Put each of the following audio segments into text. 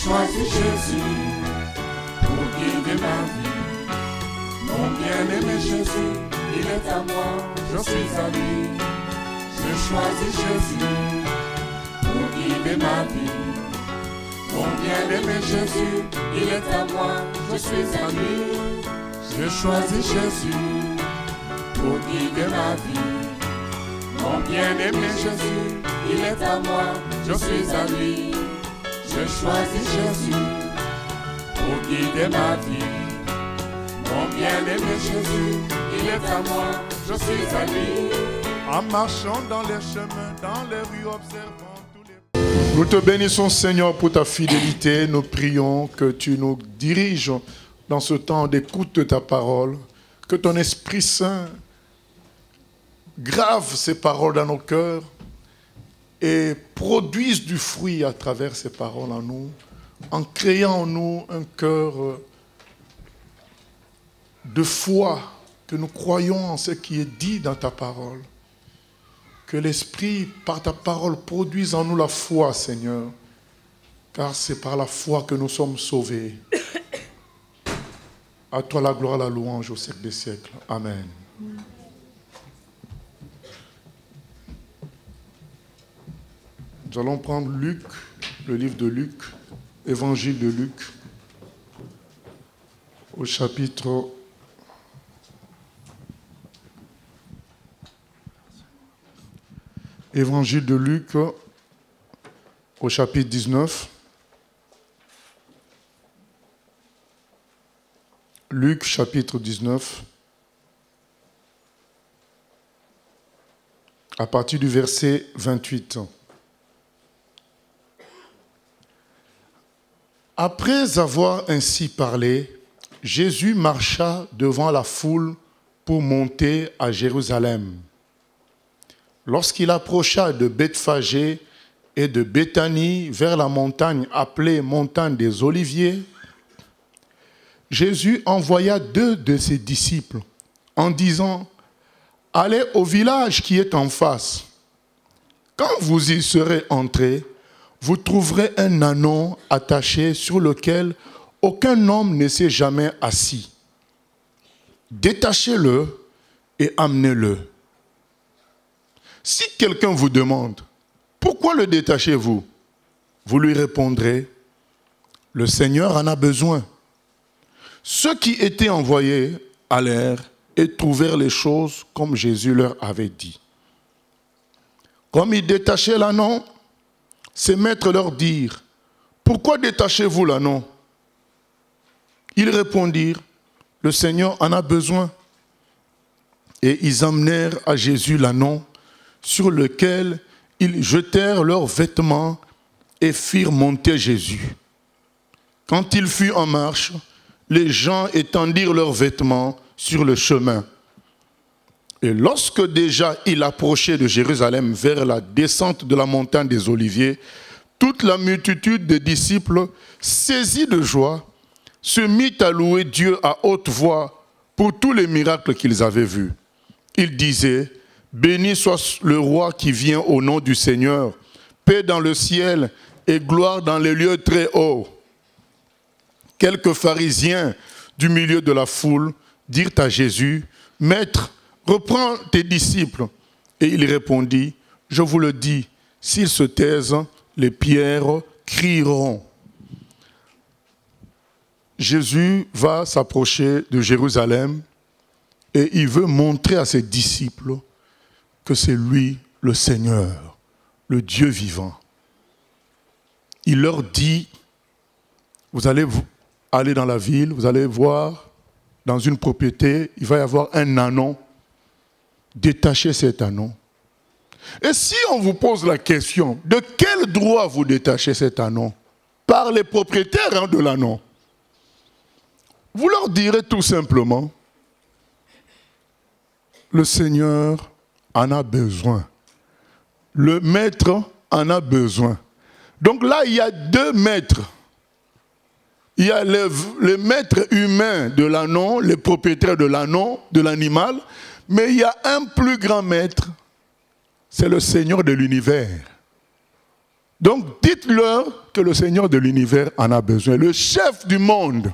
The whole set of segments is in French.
choisi Jésus pour guider ma vie. Mon bien-aimé Jésus, il est à moi, je suis à lui. J'ai choisi Jésus pour guider ma vie. Mon bien-aimé Jésus, il est à moi, je suis à lui. J'ai choisi Jésus pour guider ma vie. Mon bien-aimé Jésus, il est à moi, je suis à lui. J'ai choisi Jésus pour guider ma vie. Mon bien-aimé Jésus, il est à moi, je suis à lui. En marchant dans les chemins, dans les rues, observant tous les... Nous te bénissons, Seigneur, pour ta fidélité. Nous prions que tu nous diriges dans ce temps d'écoute de ta parole. Que ton Esprit Saint grave ces paroles dans nos cœurs et produise du fruit à travers ces paroles en nous, en créant en nous un cœur de foi, que nous croyons en ce qui est dit dans ta parole. Que l'Esprit, par ta parole, produise en nous la foi, Seigneur, car c'est par la foi que nous sommes sauvés. À toi la gloire, la louange au siècle des siècles. Amen. Nous allons prendre Luc, le livre de Luc, évangile de Luc, au chapitre 19. Luc, chapitre 19, à partir du verset 28. Après avoir ainsi parlé, Jésus marcha devant la foule pour monter à Jérusalem. Lorsqu'il approcha de Bethphagée et de Béthanie vers la montagne appelée montagne des Oliviers, Jésus envoya 2 de ses disciples en disant « Allez au village qui est en face. Quand vous y serez entrés, vous trouverez un ânon attaché sur lequel aucun homme ne s'est jamais assis. Détachez-le et amenez-le. Si quelqu'un vous demande « Pourquoi le détachez-vous » vous lui répondrez « Le Seigneur en a besoin. » Ceux qui étaient envoyés allèrent et trouvèrent les choses comme Jésus leur avait dit. Comme ils détachaient l'ânon, ses maîtres leur dirent « Pourquoi détachez-vous l'ânon » Ils répondirent « Le Seigneur en a besoin. » Et ils emmenèrent à Jésus l'ânon, sur lequel ils jetèrent leurs vêtements et firent monter Jésus. Quand il fut en marche, les gens étendirent leurs vêtements sur le chemin. Et lorsque déjà il approchait de Jérusalem vers la descente de la montagne des Oliviers, toute la multitude des disciples, saisis de joie, se mit à louer Dieu à haute voix pour tous les miracles qu'ils avaient vus. Ils disaient « Béni soit le roi qui vient au nom du Seigneur, paix dans le ciel et gloire dans les lieux très hauts. » Quelques pharisiens du milieu de la foule dirent à Jésus, « Maître, reprends tes disciples. » Et il répondit, « Je vous le dis, s'ils se taisent, les pierres crieront. » Jésus va s'approcher de Jérusalem et il veut montrer à ses disciples que c'est lui le Seigneur, le Dieu vivant. Il leur dit, vous allez aller dans la ville, vous allez voir dans une propriété, il va y avoir un ânon. Détachez cet ânon. Et si on vous pose la question, de quel droit vous détachez cet ânon? Par les propriétaires de l'ânon. Vous leur direz tout simplement, le Seigneur en a besoin. Le maître en a besoin. Donc là, il y a 2 maîtres. Il y a le maître humain de l'ânon, les propriétaires de l'ânon, de l'animal, mais il y a un plus grand maître, c'est le Seigneur de l'univers. Donc dites-leur que le Seigneur de l'univers en a besoin. Le chef du monde,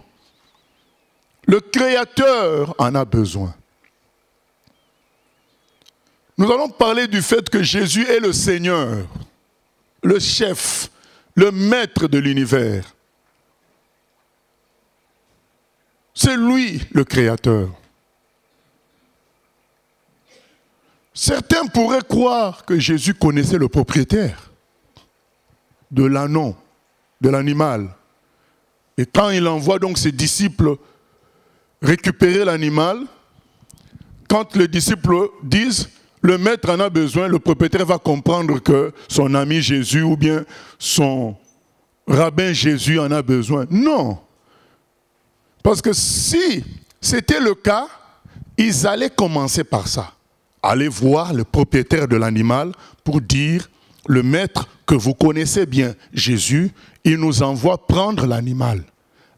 le Créateur en a besoin. Nous allons parler du fait que Jésus est le Seigneur, le chef, le maître de l'univers. C'est lui le Créateur. Certains pourraient croire que Jésus connaissait le propriétaire de l'ânon, de l'animal. Et quand il envoie donc ses disciples récupérer l'animal, quand les disciples disent « le maître en a besoin », le propriétaire va comprendre que son ami Jésus ou bien son rabbin Jésus en a besoin. Non. Parce que si c'était le cas, ils allaient commencer par ça. Aller voir le propriétaire de l'animal pour dire « le maître que vous connaissez bien, Jésus, il nous envoie prendre l'animal ».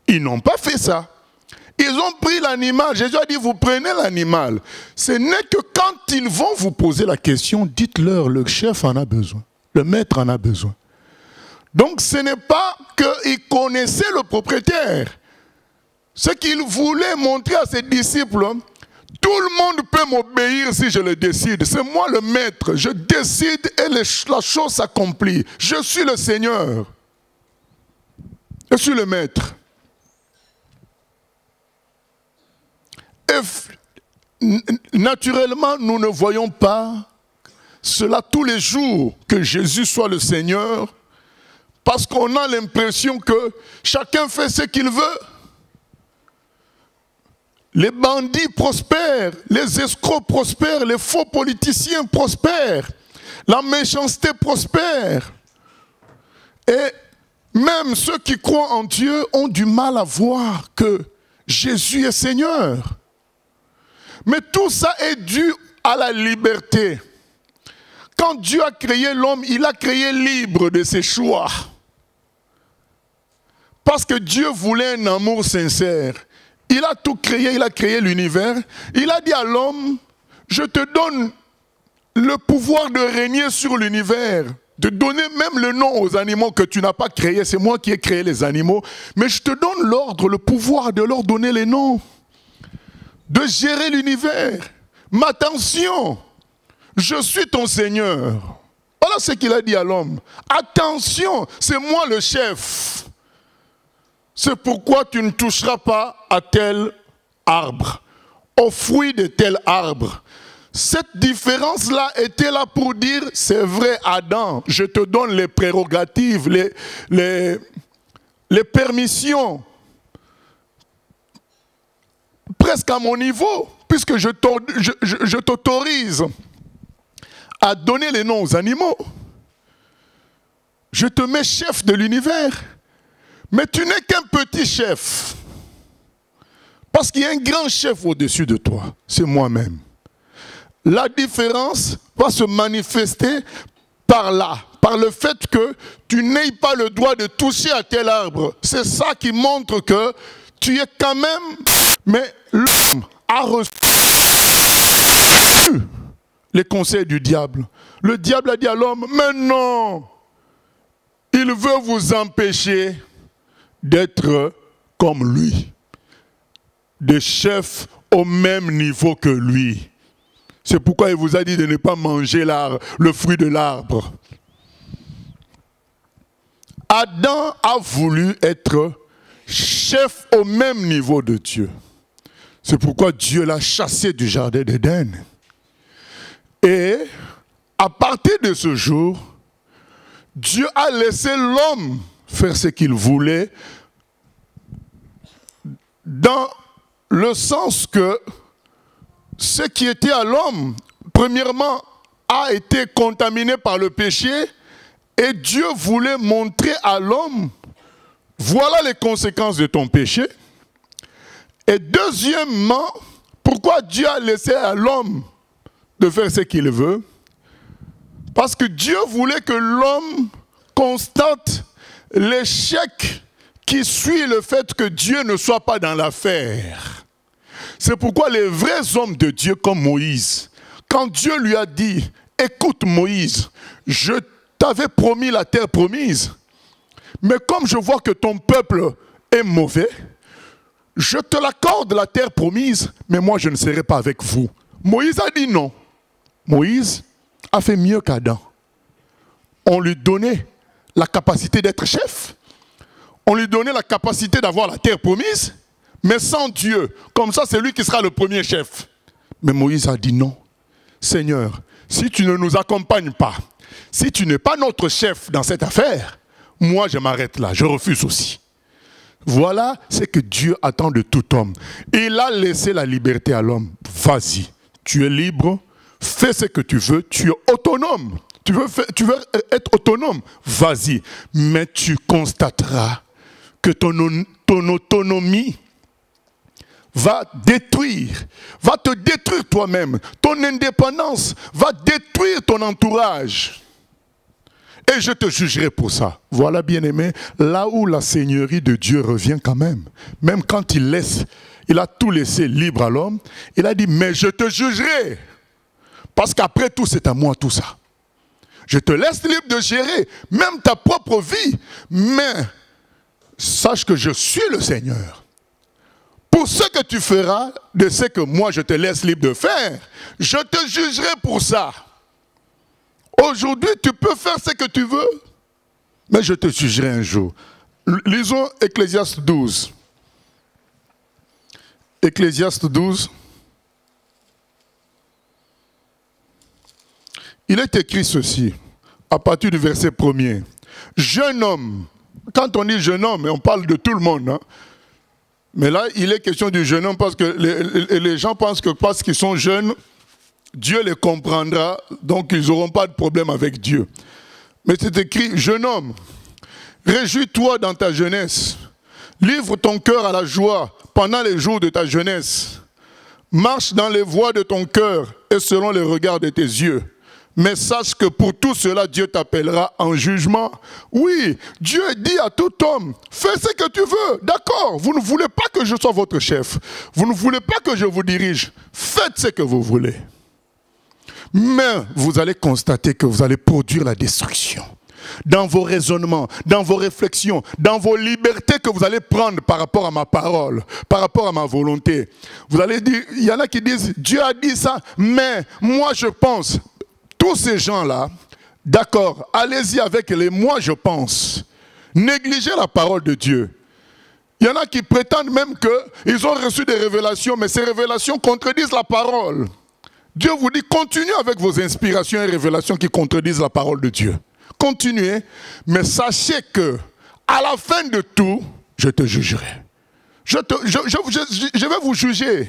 Ils n'ont pas fait ça. Ils ont pris l'animal. Jésus a dit, vous prenez l'animal. Ce n'est que quand ils vont vous poser la question, dites-leur, le chef en a besoin. Le maître en a besoin. Donc ce n'est pas qu'ils connaissaient le propriétaire. Ce qu'il voulait montrer à ses disciples, tout le monde peut m'obéir si je le décide. C'est moi le maître. Je décide et la chose s'accomplit. Je suis le Seigneur. Je suis le maître. Et naturellement, nous ne voyons pas cela tous les jours, que Jésus soit le Seigneur, parce qu'on a l'impression que chacun fait ce qu'il veut. Les bandits prospèrent, les escrocs prospèrent, les faux politiciens prospèrent, la méchanceté prospère. Et même ceux qui croient en Dieu ont du mal à voir que Jésus est Seigneur. Mais tout ça est dû à la liberté. Quand Dieu a créé l'homme, il a créé libre de ses choix. Parce que Dieu voulait un amour sincère. Il a tout créé, il a créé l'univers. Il a dit à l'homme, je te donne le pouvoir de régner sur l'univers, de donner même le nom aux animaux que tu n'as pas créés. C'est moi qui ai créé les animaux. Mais je te donne l'ordre, le pouvoir de leur donner les noms, de gérer l'univers. Mais attention, je suis ton Seigneur. Voilà ce qu'il a dit à l'homme. Attention, c'est moi le chef. C'est pourquoi tu ne toucheras pas à tel arbre, au fruit de tel arbre. Cette différence-là était là pour dire, c'est vrai Adam, je te donne les prérogatives, les permissions, presque à mon niveau, puisque je t'autorise à donner les noms aux animaux. Je te mets chef de l'univers. Mais tu n'es qu'un petit chef. Parce qu'il y a un grand chef au-dessus de toi. C'est moi-même. La différence va se manifester par là. Par le fait que tu n'aies pas le droit de toucher à tel arbre. C'est ça qui montre que tu es quand même... Mais l'homme a reçu les conseils du diable. Le diable a dit à l'homme, mais non, il veut vous empêcher d'être comme lui, des chefs au même niveau que lui. C'est pourquoi il vous a dit de ne pas manger le fruit de l'arbre. Adam a voulu être chef au même niveau de Dieu. C'est pourquoi Dieu l'a chassé du jardin d'Éden. Et à partir de ce jour, Dieu a laissé l'homme faire ce qu'il voulait, dans le sens que ce qui était à l'homme, premièrement, a été contaminé par le péché, et Dieu voulait montrer à l'homme, voilà les conséquences de ton péché. Et deuxièmement, pourquoi Dieu a laissé à l'homme de faire ce qu'il veut? Parce que Dieu voulait que l'homme constate l'échec qui suit le fait que Dieu ne soit pas dans l'affaire. C'est pourquoi les vrais hommes de Dieu comme Moïse, quand Dieu lui a dit, écoute Moïse, je t'avais promis la terre promise. Mais comme je vois que ton peuple est mauvais, je te l'accorde la terre promise, mais moi je ne serai pas avec vous. Moïse a dit non. Moïse a fait mieux qu'Adam. On lui donnait la capacité d'être chef. On lui donnait la capacité d'avoir la terre promise, mais sans Dieu. Comme ça, c'est lui qui sera le premier chef. Mais Moïse a dit non. Seigneur, si tu ne nous accompagnes pas, si tu n'es pas notre chef dans cette affaire, moi je m'arrête là, je refuse aussi. Voilà ce que Dieu attend de tout homme. Il a laissé la liberté à l'homme. Vas-y, tu es libre, fais ce que tu veux, tu es autonome. Tu veux être autonome, vas-y. Mais tu constateras que ton autonomie va te détruire toi-même. Ton indépendance va détruire ton entourage. Et je te jugerai pour ça. Voilà, bien-aimé, là où la seigneurie de Dieu revient quand même. Même quand il a tout laissé libre à l'homme, il a dit, mais je te jugerai. Parce qu'après tout, c'est à moi tout ça. Je te laisse libre de gérer même ta propre vie. Mais sache que je suis le Seigneur. Pour ce que tu feras de ce que moi je te laisse libre de faire, je te jugerai pour ça. Aujourd'hui, tu peux faire ce que tu veux, mais je te jugerai un jour. Lisons Ecclésiaste 12. Ecclésiaste 12. Il est écrit ceci, à partir du verset 1er. Jeune homme, quand on dit jeune homme, on parle de tout le monde. Hein. Mais là, il est question du jeune homme parce que les gens pensent que parce qu'ils sont jeunes, Dieu les comprendra, donc ils n'auront pas de problème avec Dieu. Mais c'est écrit, jeune homme, réjouis-toi dans ta jeunesse, livre ton cœur à la joie pendant les jours de ta jeunesse. Marche dans les voies de ton cœur et selon les regards de tes yeux. Mais sache que pour tout cela, Dieu t'appellera en jugement. Oui, Dieu dit à tout homme, fais ce que tu veux. D'accord, vous ne voulez pas que je sois votre chef. Vous ne voulez pas que je vous dirige. Faites ce que vous voulez. Mais vous allez constater que vous allez produire la destruction. Dans vos raisonnements, dans vos réflexions, dans vos libertés que vous allez prendre par rapport à ma parole, par rapport à ma volonté. Vous allez dire, il y en a qui disent, Dieu a dit ça, mais moi je pense. Tous ces gens-là, d'accord, allez-y avec les moi je pense. Négligez la parole de Dieu. Il y en a qui prétendent même qu'ils ont reçu des révélations, mais ces révélations contredisent la parole. Dieu vous dit, continuez avec vos inspirations et révélations qui contredisent la parole de Dieu. Continuez, mais sachez que à la fin de tout, je te jugerai. Je vais vous juger,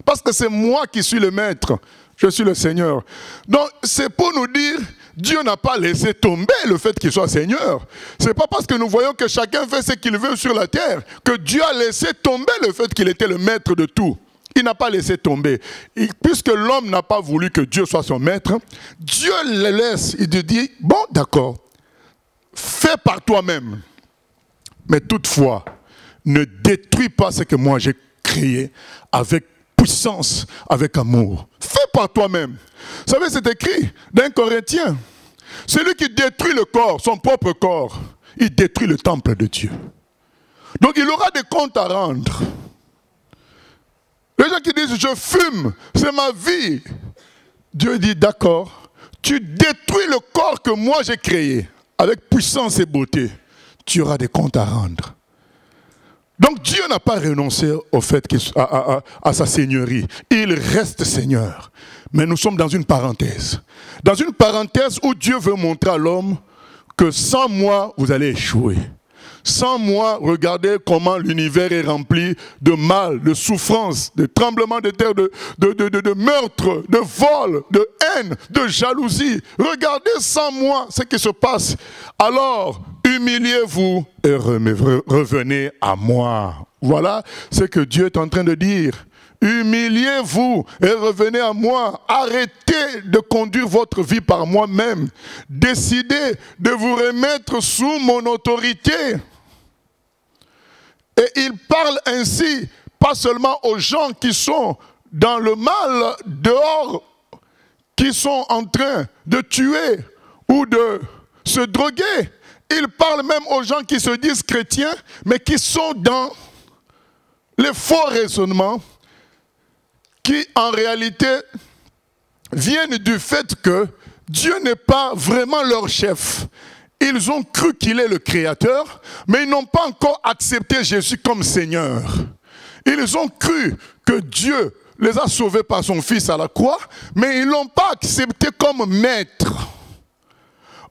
parce que c'est moi qui suis le maître. Je suis le Seigneur. Donc, c'est pour nous dire, Dieu n'a pas laissé tomber le fait qu'il soit Seigneur. Ce n'est pas parce que nous voyons que chacun fait ce qu'il veut sur la terre que Dieu a laissé tomber le fait qu'il était le maître de tout. Il n'a pas laissé tomber. Et puisque l'homme n'a pas voulu que Dieu soit son maître, Dieu le laisse. Il te dit, bon, d'accord, fais par toi-même. Mais toutefois, ne détruis pas ce que moi j'ai créé avec puissance, avec amour. Fais par toi-même. Vous savez, c'est écrit dans 1 Corinthiens. Celui qui détruit le corps, son propre corps, il détruit le temple de Dieu. Donc il aura des comptes à rendre. Les gens qui disent, je fume, c'est ma vie. Dieu dit, d'accord, tu détruis le corps que moi j'ai créé, avec puissance et beauté. Tu auras des comptes à rendre. Donc Dieu n'a pas renoncé au fait à sa seigneurie. Il reste Seigneur. Mais nous sommes dans une parenthèse. Dans une parenthèse où Dieu veut montrer à l'homme que sans moi, vous allez échouer. Sans moi, regardez comment l'univers est rempli de mal, de souffrance, de tremblements de terre, de meurtre, de vol, de haine, de jalousie. Regardez sans moi ce qui se passe. Alors, humiliez-vous et revenez à moi. Voilà ce que Dieu est en train de dire. Humiliez-vous et revenez à moi. Arrêtez de conduire votre vie par moi-même. Décidez de vous remettre sous mon autorité. Et il parle ainsi, pas seulement aux gens qui sont dans le mal dehors, qui sont en train de tuer ou de se droguer. Il parle même aux gens qui se disent chrétiens, mais qui sont dans les faux raisonnements, qui en réalité viennent du fait que Dieu n'est pas vraiment leur chef. Ils ont cru qu'il est le Créateur, mais ils n'ont pas encore accepté Jésus comme Seigneur. Ils ont cru que Dieu les a sauvés par son Fils à la croix, mais ils ne l'ont pas accepté comme Maître.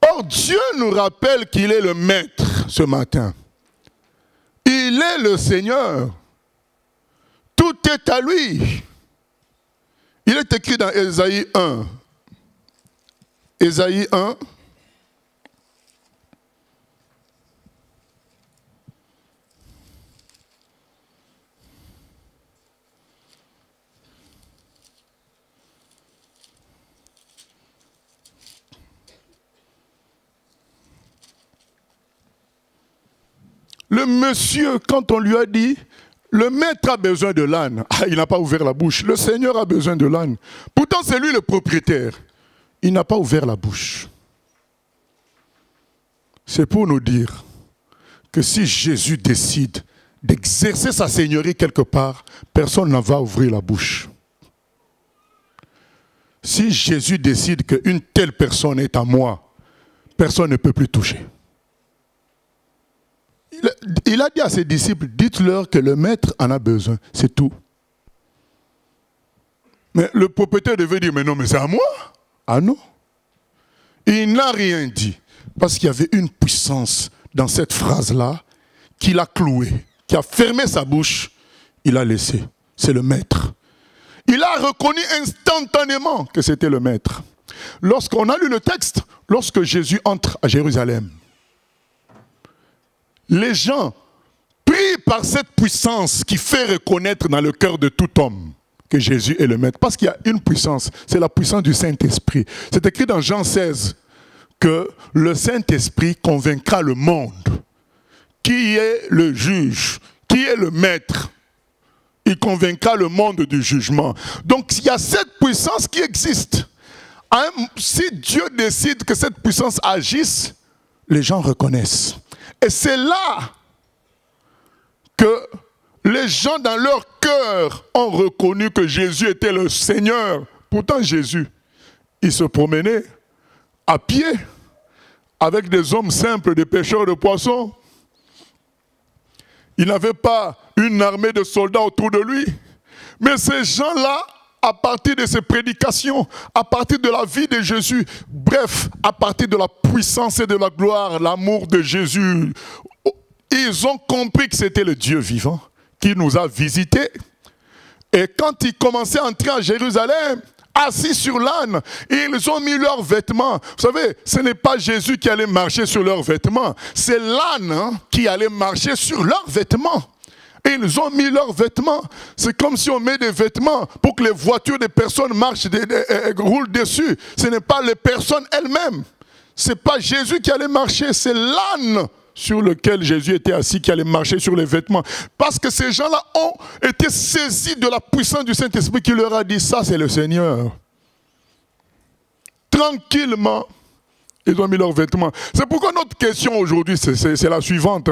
Or, Dieu nous rappelle qu'il est le Maître ce matin. Il est le Seigneur. Tout est à lui. Il est écrit dans Ésaïe 1. Ésaïe 1. Le monsieur, quand on lui a dit, le maître a besoin de l'âne, il n'a pas ouvert la bouche. Le Seigneur a besoin de l'âne. Pourtant, c'est lui le propriétaire. Il n'a pas ouvert la bouche. C'est pour nous dire que si Jésus décide d'exercer sa seigneurie quelque part, personne n'en va ouvrir la bouche. Si Jésus décide qu'une telle personne est à moi, personne ne peut plus toucher. Il a dit à ses disciples, dites-leur que le maître en a besoin, c'est tout. Mais le propriétaire devait dire, mais non, mais c'est à moi. Ah non. Il n'a rien dit, parce qu'il y avait une puissance dans cette phrase-là qui l'a cloué, qui a fermé sa bouche, il a laissé. C'est le maître. Il a reconnu instantanément que c'était le maître. Lorsqu'on a lu le texte, lorsque Jésus entre à Jérusalem, les gens, pris par cette puissance qui fait reconnaître dans le cœur de tout homme que Jésus est le Maître, parce qu'il y a une puissance, c'est la puissance du Saint-Esprit. C'est écrit dans Jean 16 que le Saint-Esprit convaincra le monde. Qui est le juge? Qui est le Maître? Il convaincra le monde du jugement. Donc il y a cette puissance qui existe. Si Dieu décide que cette puissance agisse, les gens reconnaissent. Et c'est là que les gens dans leur cœur ont reconnu que Jésus était le Seigneur. Pourtant Jésus, il se promenait à pied avec des hommes simples, des pêcheurs de poissons. Il n'avait pas une armée de soldats autour de lui. Mais ces gens-là, à partir de ses prédications, à partir de la vie de Jésus, bref, à partir de la puissance et de la gloire, l'amour de Jésus, ils ont compris que c'était le Dieu vivant qui nous a visités. Et quand ils commençaient à entrer à Jérusalem, assis sur l'âne, ils ont mis leurs vêtements. Vous savez, ce n'est pas Jésus qui allait marcher sur leurs vêtements, c'est l'âne qui allait marcher sur leurs vêtements. Et ils ont mis leurs vêtements. C'est comme si on met des vêtements pour que les voitures des personnes marchent, roulent dessus. Ce n'est pas les personnes elles-mêmes. Ce n'est pas Jésus qui allait marcher, c'est l'âne sur lequel Jésus était assis qui allait marcher sur les vêtements. Parce que ces gens-là ont été saisis de la puissance du Saint-Esprit qui leur a dit, ça c'est le Seigneur. Tranquillement, ils ont mis leurs vêtements. C'est pourquoi notre question aujourd'hui, c'est la suivante.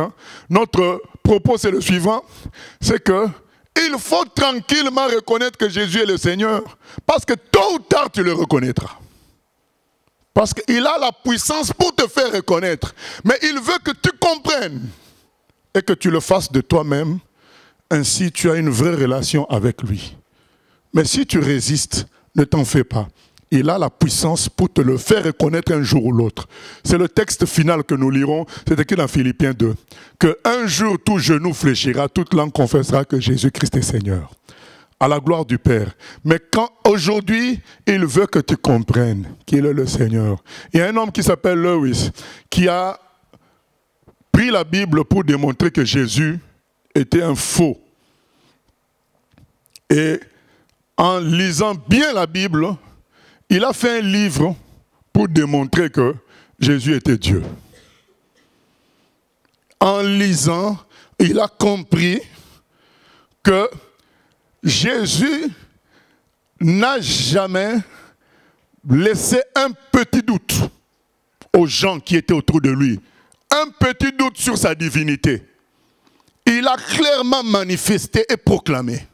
Notre propos, c'est le suivant. C'est que il faut tranquillement reconnaître que Jésus est le Seigneur. Parce que tôt ou tard, tu le reconnaîtras. Parce qu'il a la puissance pour te faire reconnaître. Mais il veut que tu comprennes et que tu le fasses de toi-même. Ainsi, tu as une vraie relation avec lui. Mais si tu résistes, ne t'en fais pas. Il a la puissance pour te le faire reconnaître un jour ou l'autre. C'est le texte final que nous lirons. C'est écrit dans Philippiens 2. Que un jour, tout genou fléchira, toute langue confessera que Jésus-Christ est Seigneur. À la gloire du Père. Mais quand aujourd'hui, il veut que tu comprennes qu'il est le Seigneur. Il y a un homme qui s'appelle Lewis, qui a pris la Bible pour démontrer que Jésus était un faux. Et en lisant bien la Bible, il a fait un livre pour démontrer que Jésus était Dieu. En lisant, il a compris que Jésus n'a jamais laissé un petit doute. aux gens qui étaient autour de lui un petit doute sur sa divinité, il a clairement manifesté et proclamé.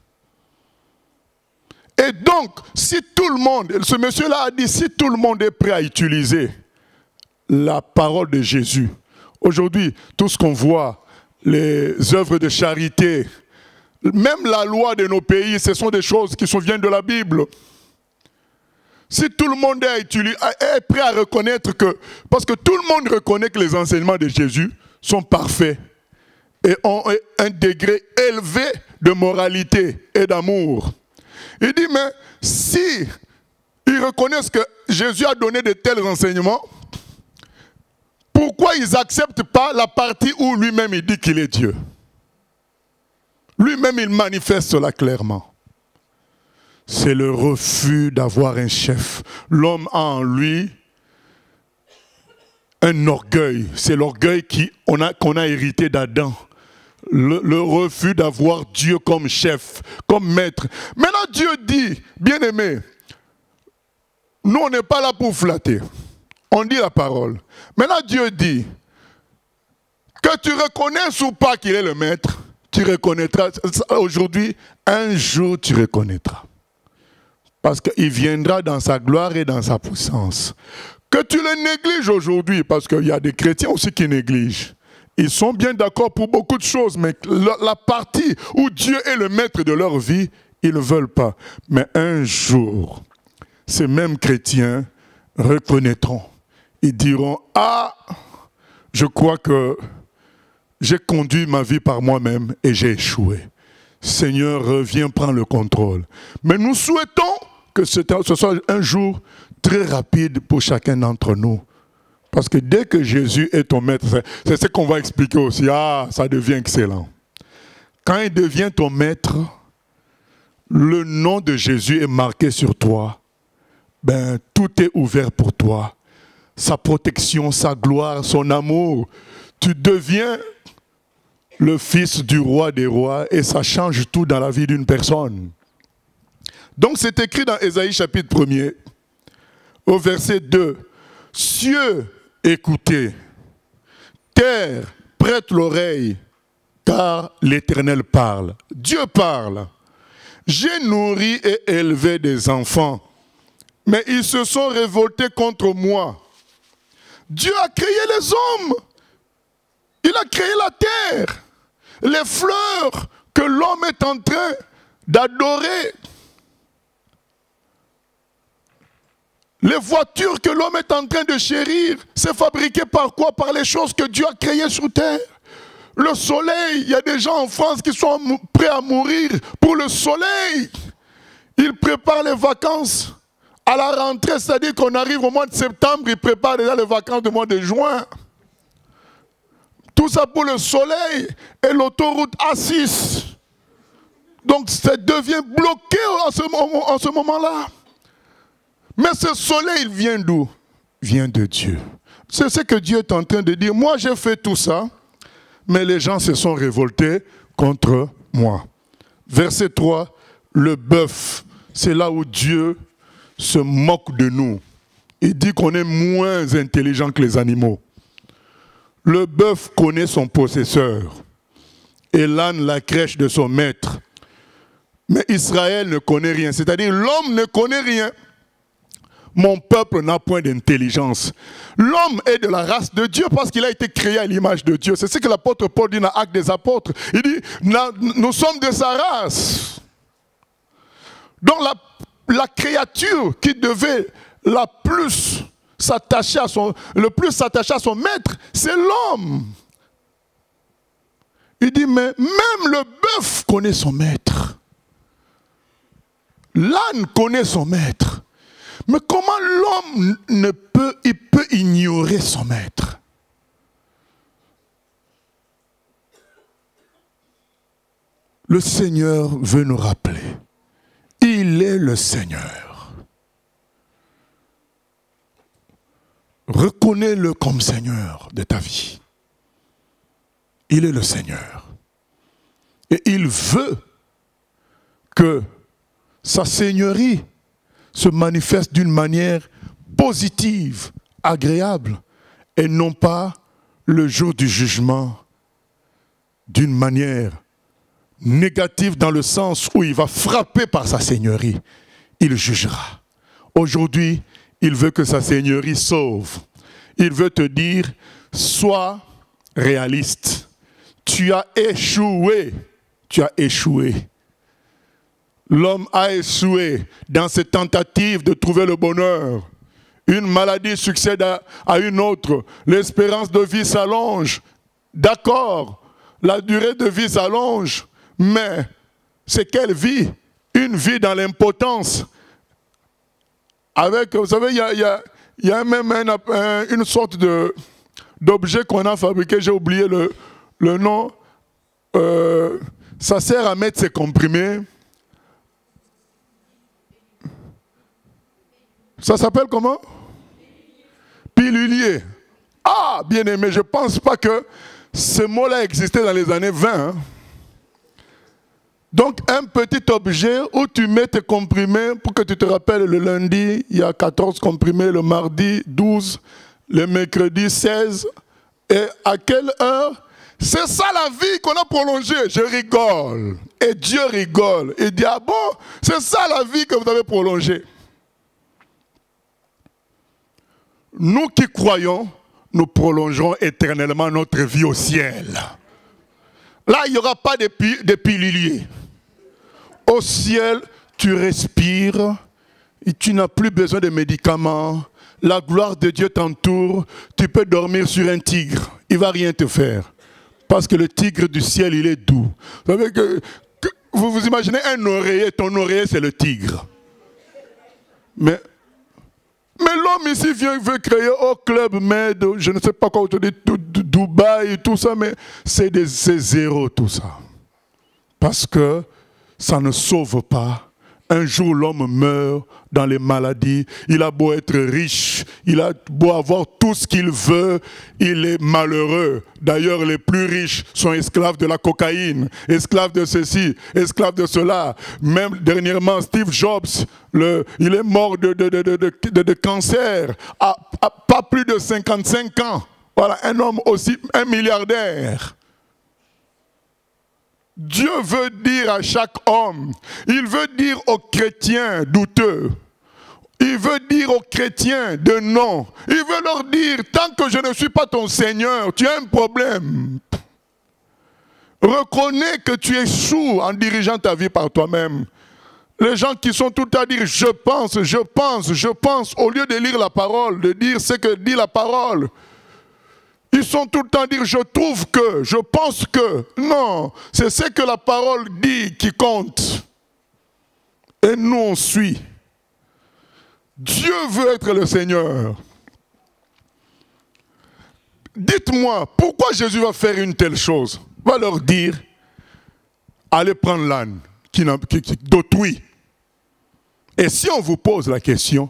Et donc, si tout le monde, ce monsieur-là a dit, si tout le monde est prêt à utiliser la parole de Jésus, aujourd'hui, tout ce qu'on voit, les œuvres de charité, même la loi de nos pays, ce sont des choses qui viennent de la Bible. Si tout le monde est prêt à reconnaître que, parce que tout le monde reconnaît que les enseignements de Jésus sont parfaits et ont un degré élevé de moralité et d'amour. Il dit, mais si ils reconnaissent que Jésus a donné de tels enseignements, pourquoi ils n'acceptent pas la partie où lui-même il dit qu'il est Dieu? Lui-même il manifeste cela clairement. C'est le refus d'avoir un chef. L'homme a en lui un orgueil. C'est l'orgueil qu'on a hérité d'Adam. Le refus d'avoir Dieu comme chef, comme maître. Maintenant Dieu dit, bien-aimé, nous on n'est pas là pour flatter. On dit la parole. Maintenant Dieu dit, que tu reconnaisses ou pas qu'il est le maître, tu reconnaîtras. Aujourd'hui, un jour tu reconnaîtras. Parce qu'il viendra dans sa gloire et dans sa puissance. Que tu le négliges aujourd'hui, parce qu'il y a des chrétiens aussi qui négligent. Ils sont bien d'accord pour beaucoup de choses, mais la partie où Dieu est le maître de leur vie, ils ne veulent pas. Mais un jour, ces mêmes chrétiens reconnaîtront. Ils diront, ah, je crois que j'ai conduit ma vie par moi-même et j'ai échoué. Seigneur, reviens, prends le contrôle. Mais nous souhaitons que ce soit un jour très rapide pour chacun d'entre nous. Parce que dès que Jésus est ton maître, c'est ce qu'on va expliquer aussi. Ah, ça devient excellent. Quand il devient ton maître, le nom de Jésus est marqué sur toi. Ben, tout est ouvert pour toi. Sa protection, sa gloire, son amour. Tu deviens le fils du roi des rois et ça change tout dans la vie d'une personne. Donc c'est écrit dans Ésaïe chapitre 1er, au verset 2. Cieux, écoutez, terre, prête l'oreille, car l'Éternel parle. Dieu parle. J'ai nourri et élevé des enfants, mais ils se sont révoltés contre moi. Dieu a créé les hommes. Il a créé la terre. Les fleurs que l'homme est en train d'adorer. Les voitures que l'homme est en train de chérir, c'est fabriqué par quoi? Par les choses que Dieu a créées sur terre. Le soleil, il y a des gens en France qui sont prêts à mourir pour le soleil. Ils préparent les vacances à la rentrée, c'est-à-dire qu'on arrive au mois de septembre, ils préparent déjà les vacances du mois de juin. Tout ça pour le soleil et l'autoroute A6. Donc ça devient bloqué en ce moment-là. Mais ce soleil, il vient d'où? Il vient de Dieu. C'est ce que Dieu est en train de dire. Moi, j'ai fait tout ça, mais les gens se sont révoltés contre moi. Verset 3, le bœuf, c'est là où Dieu se moque de nous. Il dit qu'on est moins intelligent que les animaux. Le bœuf connaît son possesseur et l'âne la crèche de son maître. Mais Israël ne connaît rien, c'est-à-dire l'homme ne connaît rien. Mon peuple n'a point d'intelligence. L'homme est de la race de Dieu parce qu'il a été créé à l'image de Dieu. C'est ce que l'apôtre Paul dit dans Actes des Apôtres. Il dit, nous sommes de sa race. Donc la créature qui devait le plus s'attacher à son maître, c'est l'homme. Il dit, mais même le bœuf connaît son maître. L'âne connaît son maître. Mais comment l'homme peut ignorer son maître? Le Seigneur veut nous rappeler. Il est le Seigneur. Reconnais-le comme Seigneur de ta vie. Il est le Seigneur. Et il veut que sa seigneurie se manifeste d'une manière positive, agréable. et non pas le jour du jugement d'une manière négative dans le sens où il va frapper par sa seigneurie. Il jugera. Aujourd'hui, il veut que sa seigneurie sauve. Il veut te dire, sois réaliste. Tu as échoué. Tu as échoué. L'homme a échoué dans ses tentatives de trouver le bonheur. Une maladie succède à une autre. L'espérance de vie s'allonge. D'accord, la durée de vie s'allonge. Mais c'est quelle vie? Une vie dans l'impotence. Avec, vous savez, il y a même une sorte d'objet qu'on a fabriqué, j'ai oublié le nom. Ça sert à mettre ses comprimés. Ça s'appelle comment? Pilulier. Ah, bien aimé, je ne pense pas que ce mot-là existait dans les années 20. Hein. Donc, un petit objet où tu mets tes comprimés pour que tu te rappelles le lundi, il y a 14 comprimés, le mardi, 12, le mercredi, 16. Et à quelle heure? C'est ça la vie qu'on a prolongée. Je rigole. Et Dieu rigole. Il dit, ah bon, c'est ça la vie que vous avez prolongée. Nous qui croyons, nous prolongerons éternellement notre vie au ciel. Là, il n'y aura pas de pilulier. Au ciel, tu respires et tu n'as plus besoin de médicaments. La gloire de Dieu t'entoure. Tu peux dormir sur un tigre. Il ne va rien te faire. Parce que le tigre du ciel, il est doux. Vous savez vous vous imaginez un oreiller, ton oreiller, c'est le tigre. Mais l'homme ici veut créer au Club Med, je ne sais pas quoi aujourd'hui, Dubaï et tout ça, mais c'est zéro tout ça. Parce que ça ne sauve pas. Un jour, l'homme meurt dans les maladies. Il a beau être riche, il a beau avoir tout ce qu'il veut, il est malheureux. D'ailleurs, les plus riches sont esclaves de la cocaïne, esclaves de ceci, esclaves de cela. Même dernièrement, Steve Jobs, il est mort de cancer à pas plus de 55 ans. Voilà, un homme aussi, un milliardaire. Dieu veut dire à chaque homme, il veut dire aux chrétiens douteux, il veut dire aux chrétiens de non, il veut leur dire, tant que je ne suis pas ton Seigneur, tu as un problème. Reconnais que tu échoues en dirigeant ta vie par toi-même. Les gens qui sont tout le temps à dire, je pense, au lieu de lire la parole, de dire ce que dit la parole. Ils sont tout le temps à dire, je trouve que, je pense que. Non, c'est ce que la parole dit qui compte. Et nous, on suit. Dieu veut être le Seigneur. Dites-moi, pourquoi Jésus va faire une telle chose? Va leur dire, allez prendre l'âne d'autrui. Et si on vous pose la question,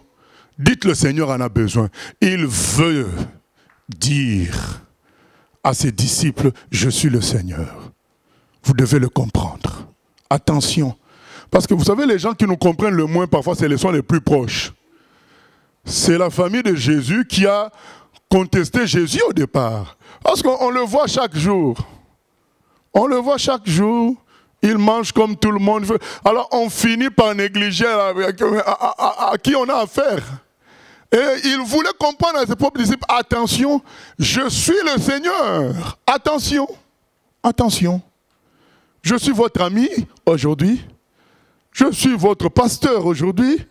dites le Seigneur en a besoin. Il veut dire à ses disciples, je suis le Seigneur. Vous devez le comprendre. Attention. Parce que vous savez, les gens qui nous comprennent le moins, parfois, c'est les sont les plus proches. C'est la famille de Jésus qui a contesté Jésus au départ. Parce qu'on le voit chaque jour. On le voit chaque jour. Il mange comme tout le monde veut. Alors on finit par négliger à qui on a affaire. Et il voulait comprendre à ses propres disciples, attention, je suis le Seigneur. Attention, attention. Je suis votre ami aujourd'hui. Je suis votre pasteur aujourd'hui.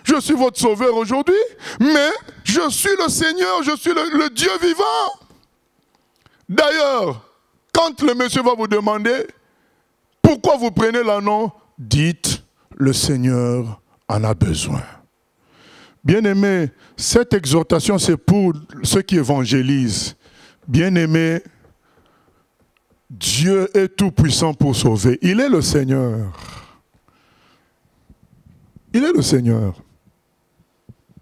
Je suis votre sauveur aujourd'hui. Mais je suis le Seigneur, je suis le Dieu vivant. D'ailleurs, quand le monsieur va vous demander, pourquoi vous prenez l'anneau, dites, le Seigneur en a besoin. Bien-aimés, cette exhortation, c'est pour ceux qui évangélisent. Bien-aimés, Dieu est tout-puissant pour sauver. Il est le Seigneur. Il est le Seigneur.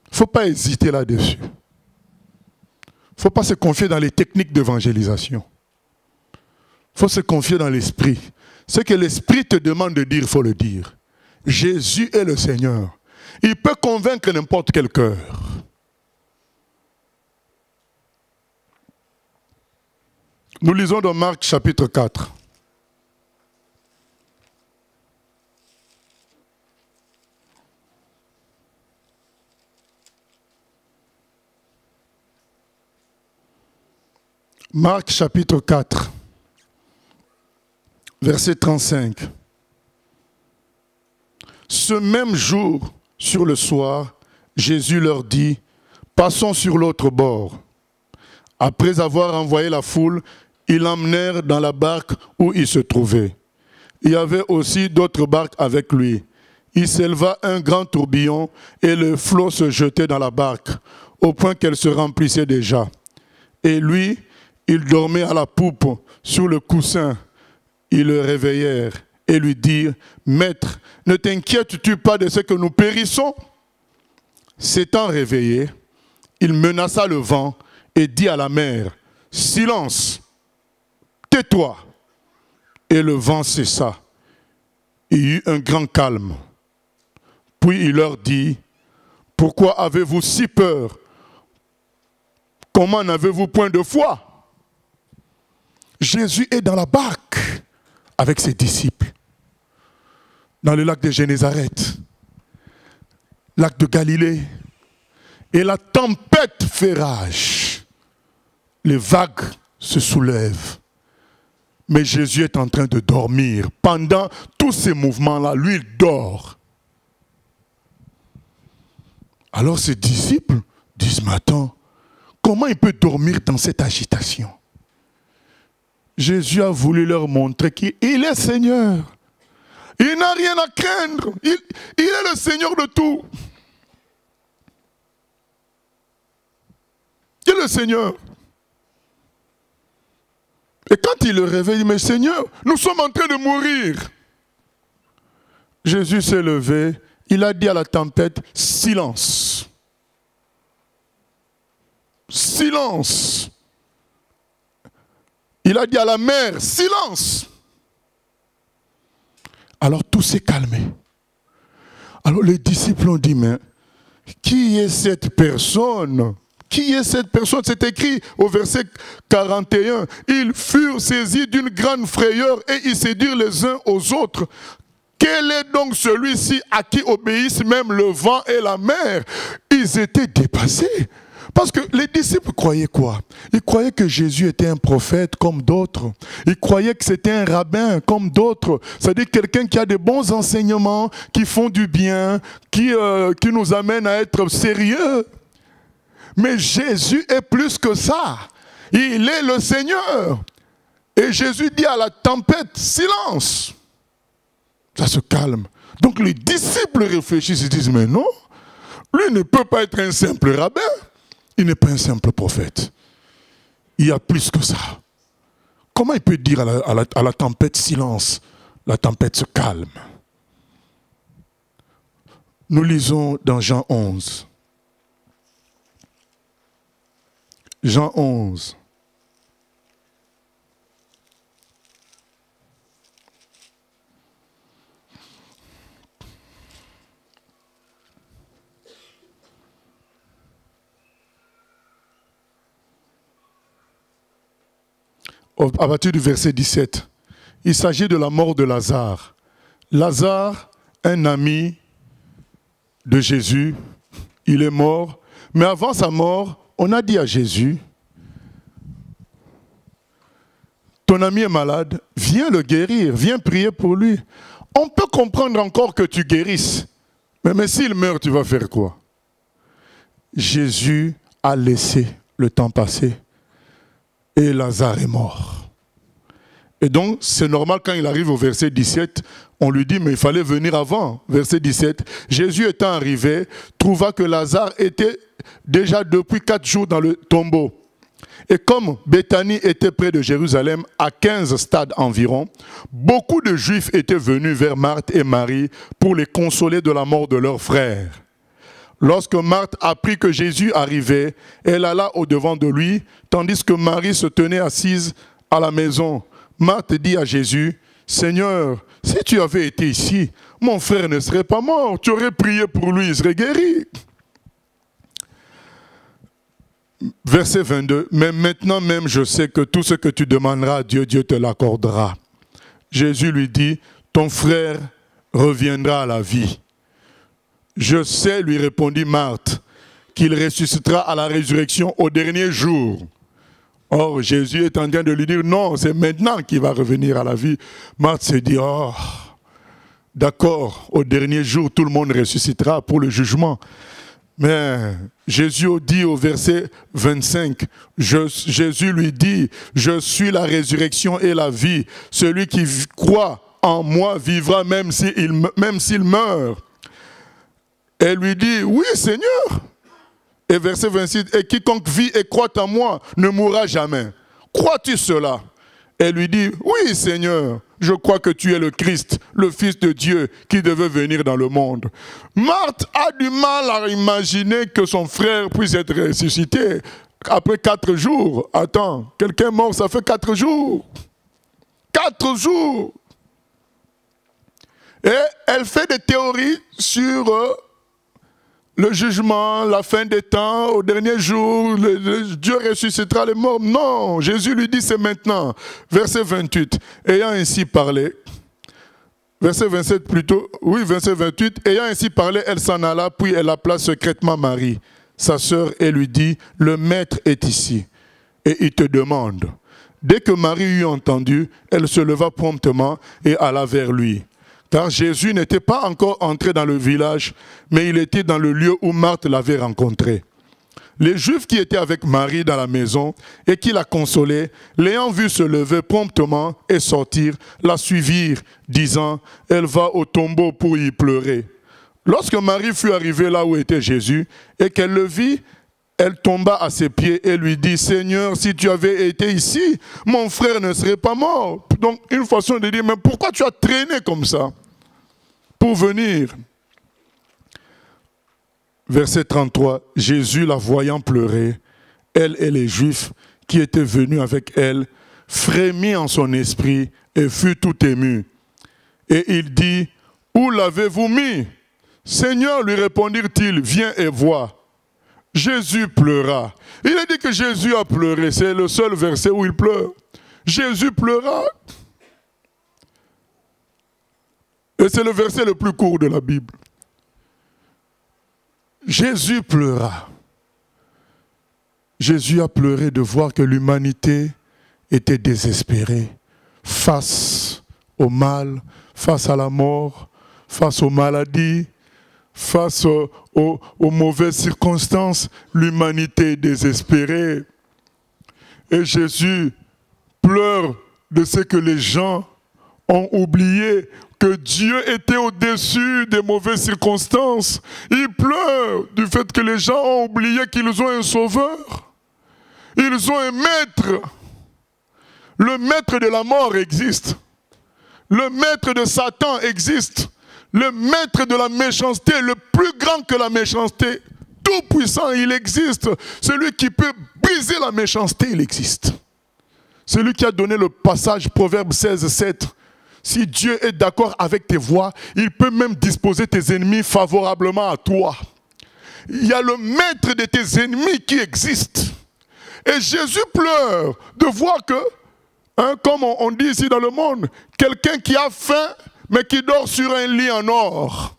Il ne faut pas hésiter là-dessus. Il ne faut pas se confier dans les techniques d'évangélisation. Il faut se confier dans l'Esprit. Ce que l'Esprit te demande de dire, il faut le dire. Jésus est le Seigneur. Il peut convaincre n'importe quel cœur. Nous lisons dans Marc chapitre 4. Marc chapitre 4, verset 35. Ce même jour, sur le soir, Jésus leur dit, « Passons sur l'autre bord. » Après avoir envoyé la foule, ils l'emmenèrent dans la barque où il se trouvait. Il y avait aussi d'autres barques avec lui. Il s'éleva un grand tourbillon et le flot se jetait dans la barque, au point qu'elle se remplissait déjà. Et lui, il dormait à la poupe sur le coussin. Ils le réveillèrent et lui dirent, « Maître, ne t'inquiètes-tu pas de ce que nous périssons ?» S'étant réveillé, il menaça le vent et dit à la mer, « Silence, tais-toi !» Et le vent cessa. Il y eut un grand calme. Puis il leur dit, « Pourquoi avez-vous si peur? Comment n'avez-vous point de foi ?» Jésus est dans la barque avec ses disciples, dans le lac de Génézareth, lac de Galilée, et la tempête fait rage. Les vagues se soulèvent. Mais Jésus est en train de dormir. Pendant tous ces mouvements-là, lui, il dort. Alors ses disciples disent, mais attends, comment il peut dormir dans cette agitation? Jésus a voulu leur montrer qu'il est Seigneur. Il n'a rien à craindre. Il est le Seigneur de tout. Il est le Seigneur. Et quand il le réveille, il dit, mais Seigneur, nous sommes en train de mourir. Jésus s'est levé, il a dit à la tempête, silence. Silence. Il a dit à la mer, silence. Alors tout s'est calmé. Alors les disciples ont dit, mais qui est cette personne? Qui est cette personne? C'est écrit au verset 41. Ils furent saisis d'une grande frayeur et ils se dirent les uns aux autres, quel est donc celui-ci à qui obéissent même le vent et la mer? Ils étaient dépassés. Parce que les disciples croyaient quoi? Ils croyaient que Jésus était un prophète comme d'autres. Ils croyaient que c'était un rabbin comme d'autres. C'est-à-dire quelqu'un qui a de bons enseignements, qui font du bien, qui nous amène à être sérieux. Mais Jésus est plus que ça. Il est le Seigneur. Et Jésus dit à la tempête, silence. Ça se calme. Donc les disciples réfléchissent et disent, mais non, lui ne peut pas être un simple rabbin. Il n'est pas un simple prophète. Il y a plus que ça. Comment il peut dire à la tempête silence? La tempête se calme. Nous lisons dans Jean 11. Jean 11. À partir du verset 17, il s'agit de la mort de Lazare. Lazare, un ami de Jésus, il est mort. Mais avant sa mort, on a dit à Jésus, ton ami est malade, viens le guérir, viens prier pour lui. On peut comprendre encore que tu guérisses. Mais s'il meurt, tu vas faire quoi? Jésus a laissé le temps passer. Et Lazare est mort. Et donc, c'est normal quand il arrive au verset 17, on lui dit, mais il fallait venir avant. Verset 17, Jésus étant arrivé, trouva que Lazare était déjà depuis 4 jours dans le tombeau. Et comme Béthanie était près de Jérusalem, à 15 stades environ, beaucoup de Juifs étaient venus vers Marthe et Marie pour les consoler de la mort de leur frère. Lorsque Marthe apprit que Jésus arrivait, elle alla au-devant de lui, tandis que Marie se tenait assise à la maison. Marthe dit à Jésus, « Seigneur, si tu avais été ici, mon frère ne serait pas mort. Tu aurais prié pour lui, il serait guéri. » Verset 22. Mais maintenant même, je sais que tout ce que tu demanderas à Dieu, Dieu te l'accordera. Jésus lui dit, ton frère reviendra à la vie. Je sais, lui répondit Marthe, qu'il ressuscitera à la résurrection au dernier jour. Or, Jésus est en train de lui dire, non, c'est maintenant qu'il va revenir à la vie. Marthe se dit, oh, d'accord, au dernier jour, tout le monde ressuscitera pour le jugement. Mais Jésus dit au verset 25, Jésus lui dit, je suis la résurrection et la vie. Celui qui croit en moi vivra même s'il meurt. Elle lui dit, oui Seigneur. Et verset 26, et quiconque vit et croit en moi ne mourra jamais. Crois-tu cela? Elle lui dit, oui Seigneur, je crois que tu es le Christ, le Fils de Dieu qui devait venir dans le monde. Marthe a du mal à imaginer que son frère puisse être ressuscité après 4 jours. Attends, quelqu'un est mort, ça fait 4 jours. 4 jours. Et elle fait des théories sur le jugement, la fin des temps, au dernier jour, Dieu ressuscitera les morts. Non, Jésus lui dit c'est maintenant. Verset 28, ayant ainsi parlé, verset 27 plutôt, oui, verset 28, ayant ainsi parlé, elle s'en alla, puis elle appela secrètement Marie, sa sœur, et lui dit, le maître est ici, et il te demande. Dès que Marie eut entendu, elle se leva promptement et alla vers lui. Car Jésus n'était pas encore entré dans le village, mais il était dans le lieu où Marthe l'avait rencontré. Les Juifs qui étaient avec Marie dans la maison et qui la consolaient, l'ayant vue se lever promptement et sortir, la suivirent, disant, « Elle va au tombeau pour y pleurer. » Lorsque Marie fut arrivée là où était Jésus et qu'elle le vit, elle tomba à ses pieds et lui dit, « Seigneur, si tu avais été ici, mon frère ne serait pas mort. » Donc, une façon de dire, « Mais pourquoi tu as traîné comme ça pour venir ?» Verset 33, Jésus, la voyant pleurer, elle et les Juifs qui étaient venus avec elle, frémit en son esprit et fut tout ému. Et il dit, « Où l'avez-vous mis ?» Seigneur, lui répondirent-ils, « Viens et vois. » Jésus pleura. Il a dit que Jésus a pleuré. C'est le seul verset où il pleure. Jésus pleura. Et c'est le verset le plus court de la Bible. Jésus pleura. Jésus a pleuré de voir que l'humanité était désespérée face au mal, face à la mort, face aux maladies, face aux mauvaises circonstances. L'humanité est désespérée. Et Jésus pleure de ce que les gens ont oublié, que Dieu était au-dessus des mauvaises circonstances. Il pleure du fait que les gens ont oublié qu'ils ont un sauveur. Ils ont un maître. Le maître de la mort existe. Le maître de Satan existe. Le maître de la méchanceté, le plus grand que la méchanceté, tout puissant, il existe. Celui qui peut briser la méchanceté, il existe. Celui qui a donné le passage Proverbe 16, 7. Si Dieu est d'accord avec tes voies, il peut même disposer tes ennemis favorablement à toi. Il y a le maître de tes ennemis qui existe. Et Jésus pleure de voir que, comme on dit ici dans le monde, quelqu'un qui a faim, mais qui dort sur un lit en or.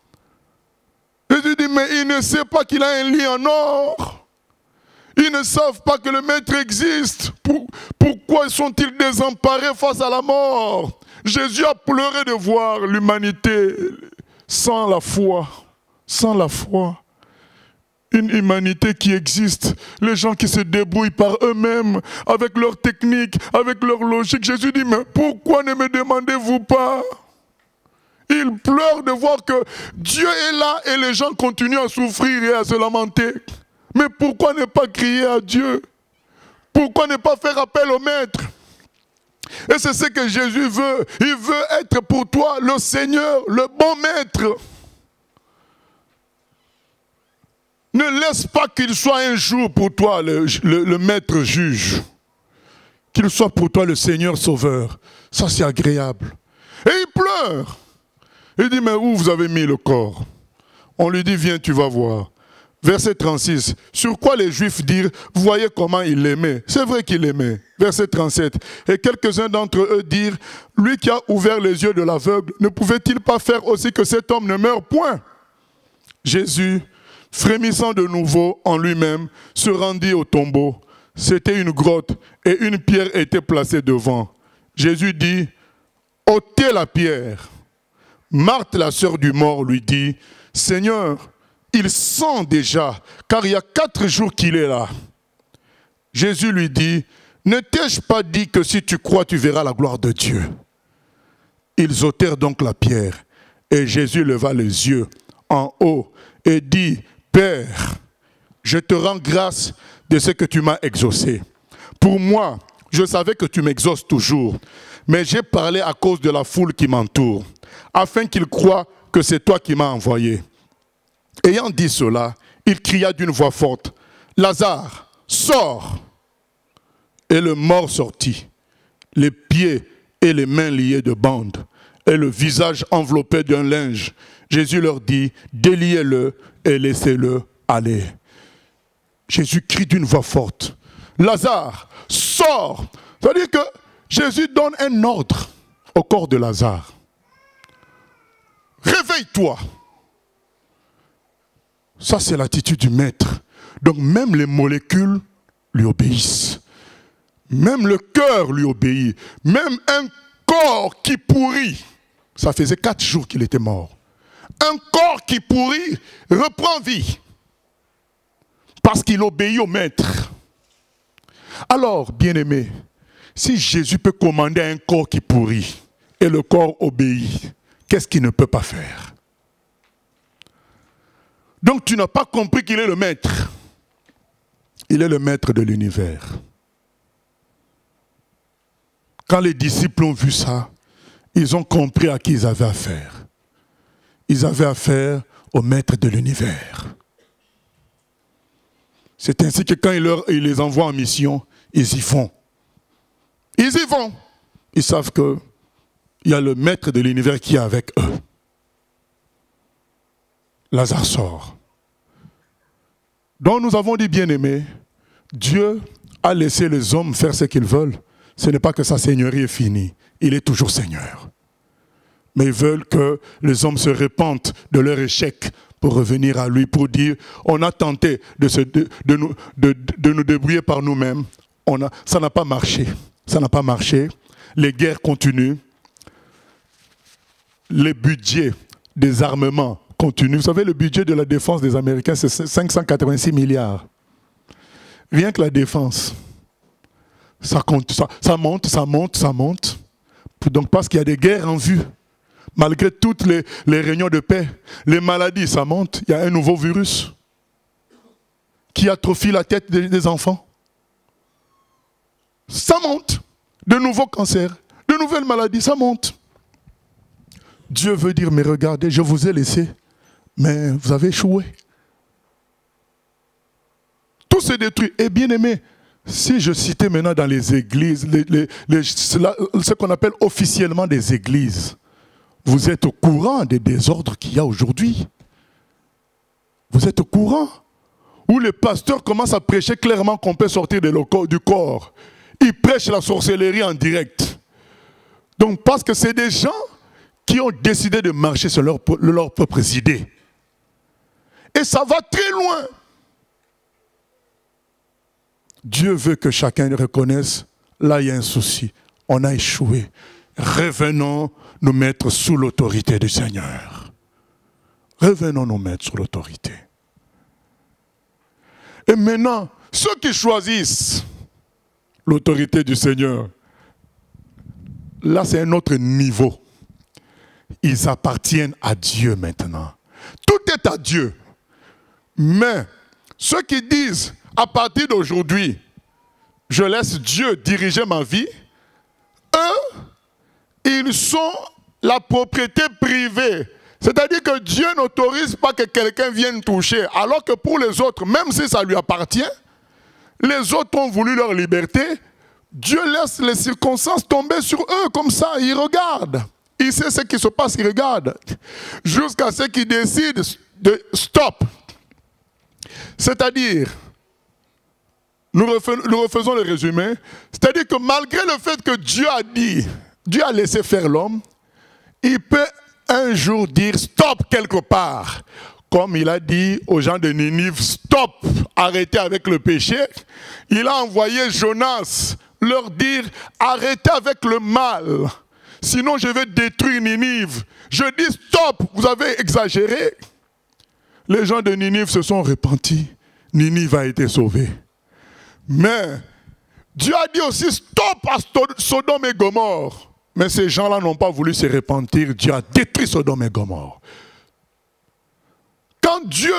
Jésus dit, mais il ne sait pas qu'il a un lit en or. Ils ne savent pas que le maître existe. Pourquoi sont-ils désemparés face à la mort? Jésus a pleuré de voir l'humanité sans la foi. Sans la foi. Une humanité qui existe. Les gens qui se débrouillent par eux-mêmes, avec leur technique, avec leur logique. Jésus dit, mais pourquoi ne me demandez-vous pas? Il pleure de voir que Dieu est là et les gens continuent à souffrir et à se lamenter. Mais pourquoi ne pas crier à Dieu? Pourquoi ne pas faire appel au maître? Et c'est ce que Jésus veut. Il veut être pour toi le Seigneur, le bon maître. Ne laisse pas qu'il soit un jour pour toi le maître juge. Qu'il soit pour toi le Seigneur sauveur. Ça c'est agréable. Et il pleure. Il dit, mais où vous avez mis le corps? On lui dit, viens, tu vas voir. Verset 36. Sur quoi les Juifs dirent, voyez comment il l'aimait. C'est vrai qu'il l'aimait. Verset 37. Et quelques-uns d'entre eux dirent, lui qui a ouvert les yeux de l'aveugle, ne pouvait-il pas faire aussi que cet homme ne meure point? Jésus, frémissant de nouveau en lui-même, se rendit au tombeau. C'était une grotte et une pierre était placée devant. Jésus dit, ôtez la pierre. Marthe, la sœur du mort, lui dit, Seigneur, il sent déjà, car il y a 4 jours qu'il est là. Jésus lui dit, ne t'ai-je pas dit que si tu crois, tu verras la gloire de Dieu? Ils ôtèrent donc la pierre, et Jésus leva les yeux en haut et dit, Père, je te rends grâce de ce que tu m'as exaucé. Pour moi, je savais que tu m'exauces toujours, mais j'ai parlé à cause de la foule qui m'entoure, afin qu'ils croient que c'est toi qui m'as envoyé. Ayant dit cela, il cria d'une voix forte, Lazare, sors! Et le mort sortit, les pieds et les mains liés de bandes, et le visage enveloppé d'un linge. Jésus leur dit, déliez-le et laissez-le aller. Jésus crie d'une voix forte, Lazare, sors! C'est-à-dire que Jésus donne un ordre au corps de Lazare. Réveille-toi! Ça, c'est l'attitude du maître. Donc même les molécules lui obéissent. Même le cœur lui obéit. Même un corps qui pourrit. Ça faisait 4 jours qu'il était mort. Un corps qui pourrit reprend vie. Parce qu'il obéit au maître. Alors, bien-aimé, si Jésus peut commander un corps qui pourrit et le corps obéit, qu'est-ce qu'il ne peut pas faire? Donc tu n'as pas compris qu'il est le maître. Il est le maître de l'univers. Quand les disciples ont vu ça, ils ont compris à qui ils avaient affaire. Ils avaient affaire au maître de l'univers. C'est ainsi que quand il les envoie en mission, ils y vont. Ils y vont. Ils savent qu'il y a le maître de l'univers qui est avec eux. Lazare sort. Donc nous avons dit, bien-aimés, Dieu a laissé les hommes faire ce qu'ils veulent. Ce n'est pas que sa seigneurie est finie. Il est toujours Seigneur. Mais ils veulent que les hommes se repentent de leur échec pour revenir à lui, pour dire, on a tenté de nous débrouiller par nous-mêmes. Ça n'a pas marché. Ça n'a pas marché. Les guerres continuent. Les budgets des armements continue. Vous savez, le budget de la défense des Américains, c'est 586 milliards. Rien que la défense. Ça compte, ça monte, ça monte, ça monte. Donc parce qu'il y a des guerres en vue. Malgré toutes les réunions de paix, les maladies, ça monte. Il y a un nouveau virus qui atrophie la tête des enfants. Ça monte. De nouveaux cancers, de nouvelles maladies, ça monte. Dieu veut dire, mais regardez, je vous ai laissé. Mais vous avez échoué. Tout se détruit. Et bien aimé, si je citais maintenant dans les églises, ce qu'on appelle officiellement des églises, vous êtes au courant des désordres qu'il y a aujourd'hui. Vous êtes au courant. Où les pasteurs commencent à prêcher clairement qu'on peut sortir du corps. Ils prêchent la sorcellerie en direct. Donc parce que c'est des gens qui ont décidé de marcher sur leurs propres idées. Et ça va très loin. Dieu veut que chacun reconnaisse, là il y a un souci, on a échoué. Revenons nous mettre sous l'autorité du Seigneur. Revenons nous mettre sous l'autorité. Et maintenant, ceux qui choisissent l'autorité du Seigneur, là c'est un autre niveau. Ils appartiennent à Dieu maintenant. Tout est à Dieu. Mais ceux qui disent, à partir d'aujourd'hui, je laisse Dieu diriger ma vie, eux, ils sont la propriété privée. C'est-à-dire que Dieu n'autorise pas que quelqu'un vienne toucher. Alors que pour les autres, même si ça lui appartient, les autres ont voulu leur liberté, Dieu laisse les circonstances tomber sur eux comme ça, ils regardent. Il sait ce qui se passe, il regarde. Jusqu'à ce qu'ils décident de stop. C'est-à-dire, nous refaisons le résumé, c'est-à-dire que malgré le fait que Dieu a dit, Dieu a laissé faire l'homme, il peut un jour dire stop quelque part. Comme il a dit aux gens de Ninive, stop, arrêtez avec le péché. Il a envoyé Jonas leur dire, arrêtez avec le mal. Sinon je vais détruire Ninive. Je dis stop, vous avez exagéré. Les gens de Ninive se sont repentis. Ninive a été sauvée. Mais Dieu a dit aussi stop à Sodome et Gomorrhe. Mais ces gens-là n'ont pas voulu se repentir. Dieu a détruit Sodome et Gomorrhe. Quand Dieu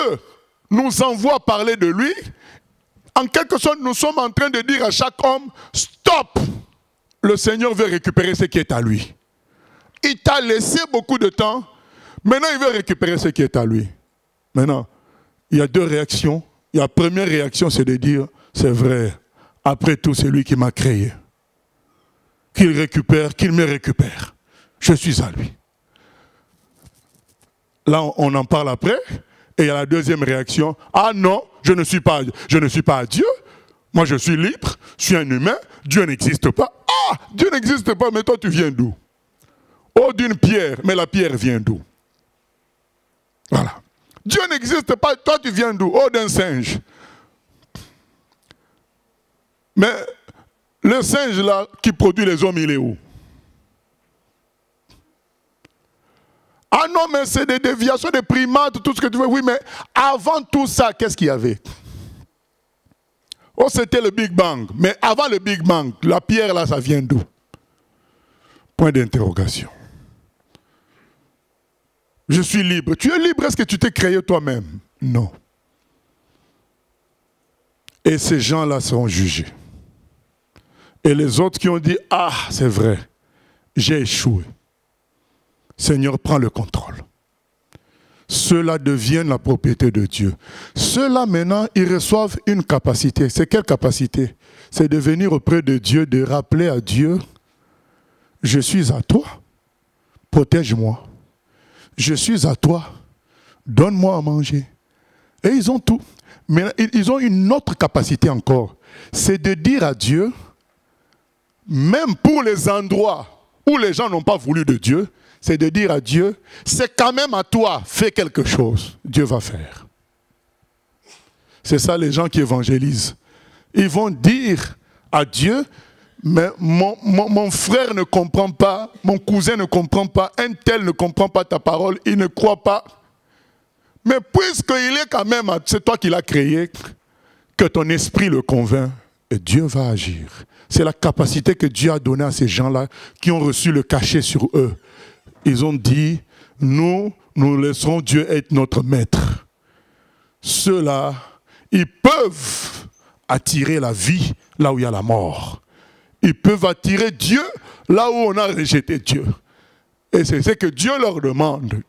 nous envoie parler de lui, en quelque sorte, nous sommes en train de dire à chaque homme, stop, le Seigneur veut récupérer ce qui est à lui. Il t'a laissé beaucoup de temps, maintenant il veut récupérer ce qui est à lui. Maintenant, il y a deux réactions. La première réaction, c'est de dire, c'est vrai, après tout, c'est lui qui m'a créé. Qu'il récupère, qu'il me récupère. Je suis à lui. Là, on en parle après. Et il y a la deuxième réaction. Ah non, je ne suis pas à Dieu. Moi, je suis libre. Je suis un humain. Dieu n'existe pas. Ah, Dieu n'existe pas, mais toi, tu viens d'où? Oh, d'une pierre. Mais la pierre vient d'où? Voilà. Dieu n'existe pas. Toi, tu viens d'où? Oh, d'un singe. Mais le singe, là, qui produit les hommes, il est où? Ah non, mais c'est des déviations, des primates, tout ce que tu veux. Oui, mais avant tout ça, qu'est-ce qu'il y avait? Oh, c'était le Big Bang. Mais avant le Big Bang, la pierre là, ça vient d'où? Point d'interrogation. Je suis libre. Tu es libre, est-ce que tu t'es créé toi-même? Non. Et ces gens-là seront jugés. Et les autres qui ont dit, ah, c'est vrai, j'ai échoué. Seigneur, prends le contrôle. Ceux-là deviennent la propriété de Dieu. Ceux-là, maintenant, ils reçoivent une capacité. C'est quelle capacité? C'est de venir auprès de Dieu, de rappeler à Dieu, je suis à toi, protège-moi. Je suis à toi, donne-moi à manger. Et ils ont tout. Mais ils ont une autre capacité encore. C'est de dire à Dieu, même pour les endroits où les gens n'ont pas voulu de Dieu, c'est de dire à Dieu, c'est quand même à toi, fais quelque chose. Dieu va faire. C'est ça les gens qui évangélisent. Ils vont dire à Dieu, mais mon frère ne comprend pas, mon cousin ne comprend pas, un tel ne comprend pas ta parole, il ne croit pas. Mais puisqu'il est quand même, c'est toi qui l'as créé, que ton esprit le convainc, et Dieu va agir. C'est la capacité que Dieu a donnée à ces gens-là qui ont reçu le cachet sur eux. Ils ont dit, nous laisserons Dieu être notre maître. Ceux-là, ils peuvent attirer la vie là où il y a la mort. Ils peuvent attirer Dieu là où on a rejeté Dieu. Et c'est ce que Dieu leur demande.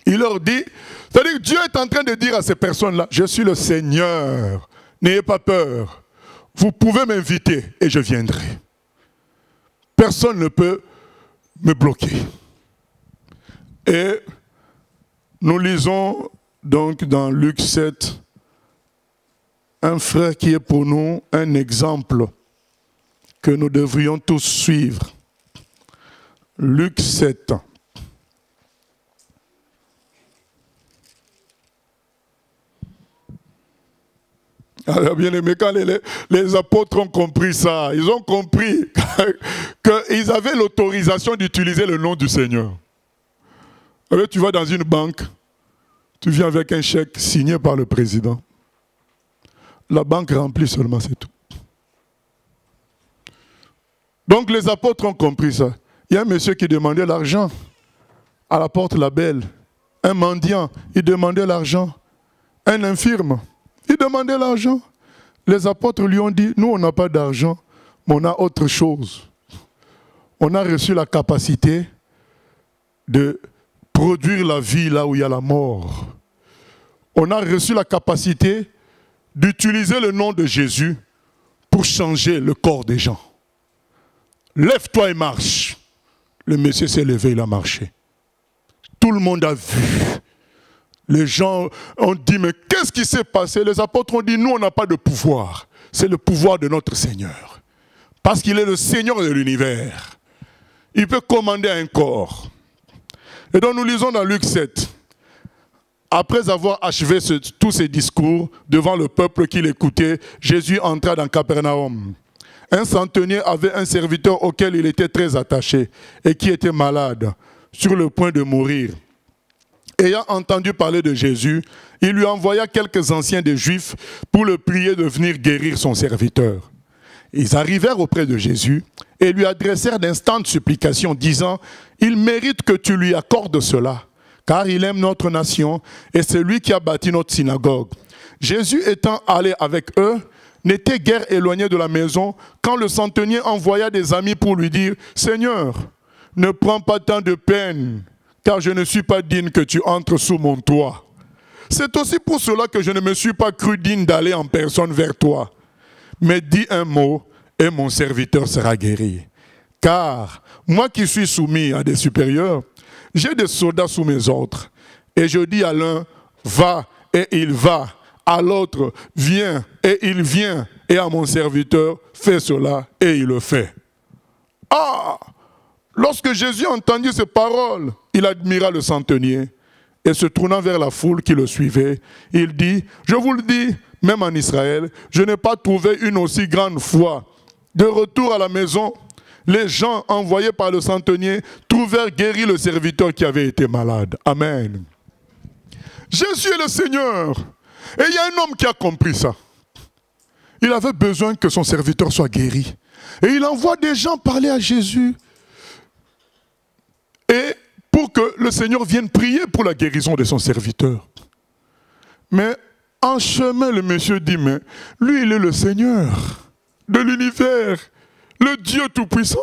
Il leur dit, c'est-à-dire que Dieu est en train de dire à ces personnes-là, je suis le Seigneur, n'ayez pas peur. Vous pouvez m'inviter et je viendrai. Personne ne peut me bloquer. Et nous lisons donc dans Luc 7, un frère qui est pour nous un exemple que nous devrions tous suivre. Luc 7. Alors, bien aimé, quand les apôtres ont compris ça, ils ont compris qu'ils avaient l'autorisation d'utiliser le nom du Seigneur. Alors, tu vas dans une banque, tu viens avec un chèque signé par le président. La banque remplit seulement, c'est tout. Donc les apôtres ont compris ça. Il y a un monsieur qui demandait l'argent à la porte la belle. Un mendiant, il demandait l'argent. Un infirme, il demandait l'argent. Les apôtres lui ont dit, nous on n'a pas d'argent, mais on a autre chose. On a reçu la capacité de produire la vie là où il y a la mort. On a reçu la capacité d'utiliser le nom de Jésus pour changer le corps des gens. Lève-toi et marche. Le monsieur s'est levé, il a marché. Tout le monde a vu. Les gens ont dit, mais qu'est-ce qui s'est passé? Les apôtres ont dit, nous, on n'a pas de pouvoir. C'est le pouvoir de notre Seigneur. Parce qu'il est le Seigneur de l'univers. Il peut commander un corps. Et donc nous lisons dans Luc 7. Après avoir achevé tous ses discours devant le peuple qui l'écoutait, Jésus entra dans Capernaum. Un centenier avait un serviteur auquel il était très attaché et qui était malade, sur le point de mourir. Ayant entendu parler de Jésus, il lui envoya quelques anciens des Juifs pour le prier de venir guérir son serviteur. Ils arrivèrent auprès de Jésus et lui adressèrent d'instantes supplications, disant « Il mérite que tu lui accordes cela, car il aime notre nation et c'est lui qui a bâti notre synagogue. » Jésus étant allé avec eux, n'était guère éloigné de la maison quand le centenier envoya des amis pour lui dire « Seigneur, ne prends pas tant de peine, car je ne suis pas digne que tu entres sous mon toit. C'est aussi pour cela que je ne me suis pas cru digne d'aller en personne vers toi. Mais dis un mot et mon serviteur sera guéri. Car moi qui suis soumis à des supérieurs, j'ai des soldats sous mes ordres. Et je dis à l'un, va et il va. À l'autre, viens et il vient. Et à mon serviteur, fais cela et il le fait. Ah! Lorsque Jésus entendit ces paroles, il admira le centenier et se tournant vers la foule qui le suivait, il dit, je vous le dis, même en Israël, je n'ai pas trouvé une aussi grande foi. De retour à la maison, les gens envoyés par le centenier trouvèrent guéri le serviteur qui avait été malade. Amen. Jésus est le Seigneur. Et il y a un homme qui a compris ça. Il avait besoin que son serviteur soit guéri. Et il envoie des gens parler à Jésus. Et pour que le Seigneur vienne prier pour la guérison de son serviteur. Mais en chemin, le monsieur dit, mais lui, il est le Seigneur de l'univers, le Dieu Tout-Puissant.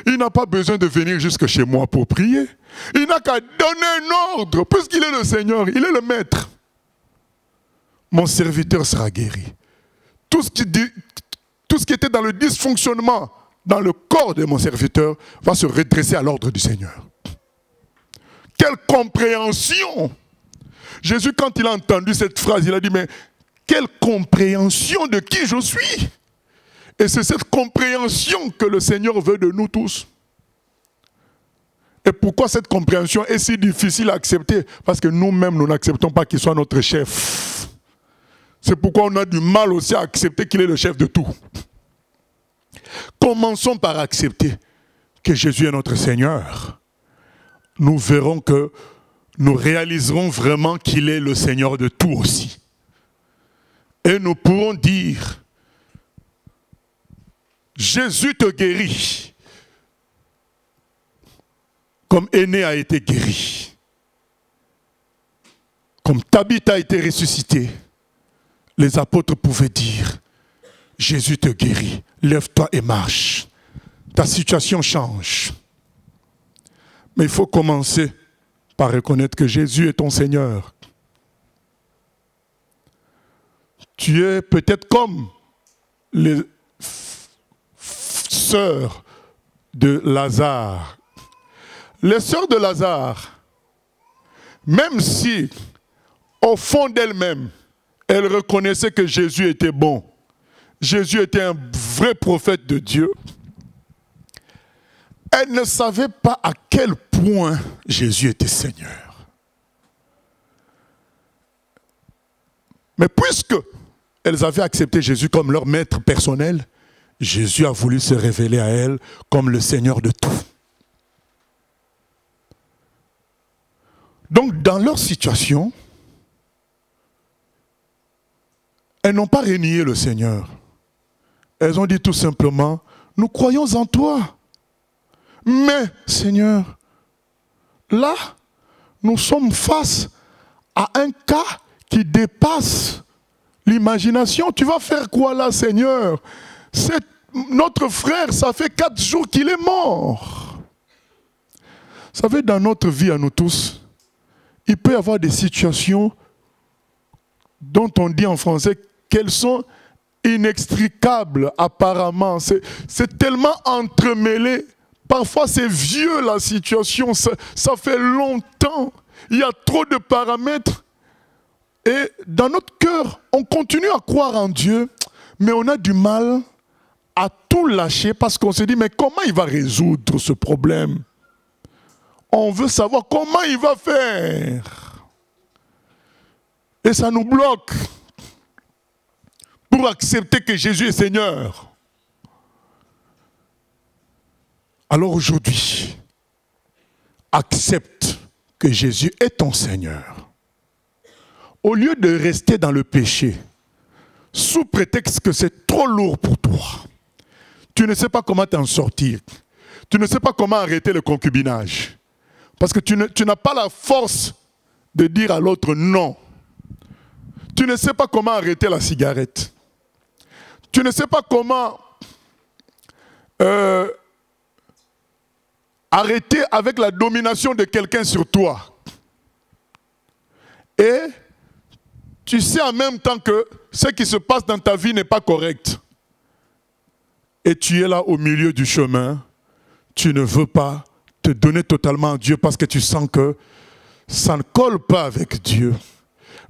Il n'a pas besoin de venir jusque chez moi pour prier. Il n'a qu'à donner un ordre, puisqu'il est le Seigneur, il est le Maître. Mon serviteur sera guéri. Tout ce qui était dans le dysfonctionnement, dans le corps de mon serviteur, va se redresser à l'ordre du Seigneur. Quelle compréhension! Jésus, quand il a entendu cette phrase, il a dit, mais quelle compréhension de qui je suis! Et c'est cette compréhension que le Seigneur veut de nous tous. Et pourquoi cette compréhension est si difficile à accepter? Parce que nous-mêmes, nous n'acceptons pas qu'il soit notre chef. C'est pourquoi on a du mal aussi à accepter qu'il est le chef de tout. Commençons par accepter que Jésus est notre Seigneur. Nous verrons que nous réaliserons vraiment qu'il est le Seigneur de tout aussi. Et nous pourrons dire, Jésus te guérit, comme Aîné a été guéri, comme Tabitha a été ressuscité. Les apôtres pouvaient dire, Jésus te guérit, lève-toi et marche. Ta situation change. Mais il faut commencer par reconnaître que Jésus est ton Seigneur. Tu es peut-être comme les sœurs de Lazare. Les sœurs de Lazare, même si au fond d'elles-mêmes, elles reconnaissaient que Jésus était bon, Jésus était un vrai prophète de Dieu, elles ne savaient pas à quel point Jésus était Seigneur. Mais puisque elles avaient accepté Jésus comme leur maître personnel, Jésus a voulu se révéler à elles comme le Seigneur de tout. Donc dans leur situation, elles n'ont pas renié le Seigneur. Elles ont dit tout simplement, nous croyons en toi. Mais, Seigneur, là, nous sommes face à un cas qui dépasse l'imagination. Tu vas faire quoi là, Seigneur? Notre frère, ça fait 4 jours qu'il est mort. Vous savez, dans notre vie à nous tous, il peut y avoir des situations dont on dit en français qu'elles sont inextricables apparemment. C'est tellement entremêlé. Parfois c'est vieux la situation, ça fait longtemps. Il y a trop de paramètres Et dans notre cœur, on continue à croire en Dieu, mais on a du mal à tout lâcher parce qu'on se dit, mais comment il va résoudre ce problème? On veut savoir comment il va faire. Et ça nous bloque pour accepter que Jésus est Seigneur. Alors aujourd'hui, accepte que Jésus est ton Seigneur. Au lieu de rester dans le péché, sous prétexte que c'est trop lourd pour toi, tu ne sais pas comment t'en sortir, tu ne sais pas comment arrêter le concubinage, parce que tu n'as pas la force de dire à l'autre non. Tu ne sais pas comment arrêter la cigarette. Tu ne sais pas comment arrêter avec la domination de quelqu'un sur toi. Et tu sais en même temps que ce qui se passe dans ta vie n'est pas correct. Et tu es là au milieu du chemin. Tu ne veux pas te donner totalement à Dieu parce que tu sens que ça ne colle pas avec Dieu.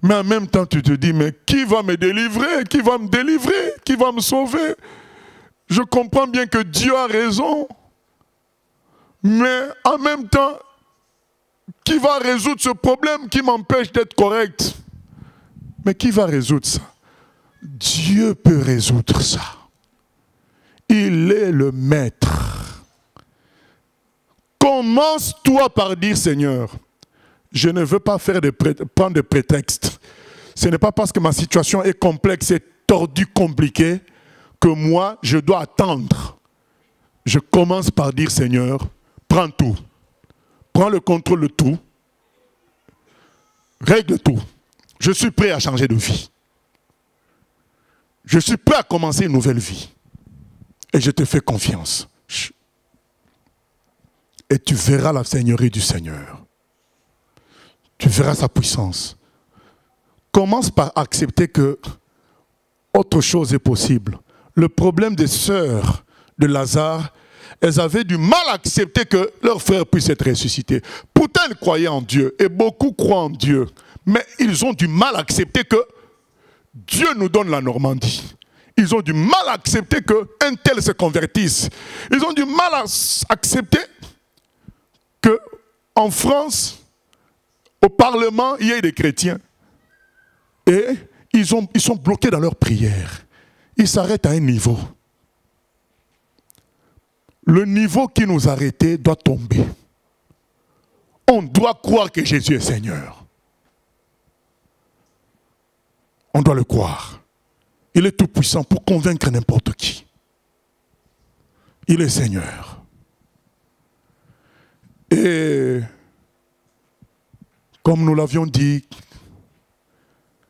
Mais en même temps, tu te dis, mais qui va me délivrer? Qui va me délivrer? Qui va me sauver? Je comprends bien que Dieu a raison. Mais en même temps, qui va résoudre ce problème qui m'empêche d'être correct? Mais qui va résoudre ça? Dieu peut résoudre ça. Il est le maître. Commence-toi par dire, Seigneur, je ne veux pas prendre de prétexte. Ce n'est pas parce que ma situation est complexe et tordue, compliquée, que moi, je dois attendre. Je commence par dire, Seigneur, prends tout. Prends le contrôle de tout. Règle tout. Je suis prêt à changer de vie. Je suis prêt à commencer une nouvelle vie. Et je te fais confiance. Et tu verras la seigneurie du Seigneur. Tu verras sa puissance. Commence par accepter que autre chose est possible. Le problème des sœurs de Lazare, elles avaient du mal à accepter que leur frère puisse être ressuscité. Pourtant, elles croyaient en Dieu, et beaucoup croient en Dieu. Mais ils ont du mal à accepter que Dieu nous donne la Normandie. Ils ont du mal à accepter qu'un tel se convertisse. Ils ont du mal à accepter qu'en France, au Parlement, il y ait des chrétiens. Et ils sont bloqués dans leur prière. Ils s'arrêtent à un niveau. Le niveau qui nous arrêtait doit tomber. On doit croire que Jésus est Seigneur. On doit le croire. Il est tout puissant pour convaincre n'importe qui. Il est Seigneur. Et comme nous l'avions dit,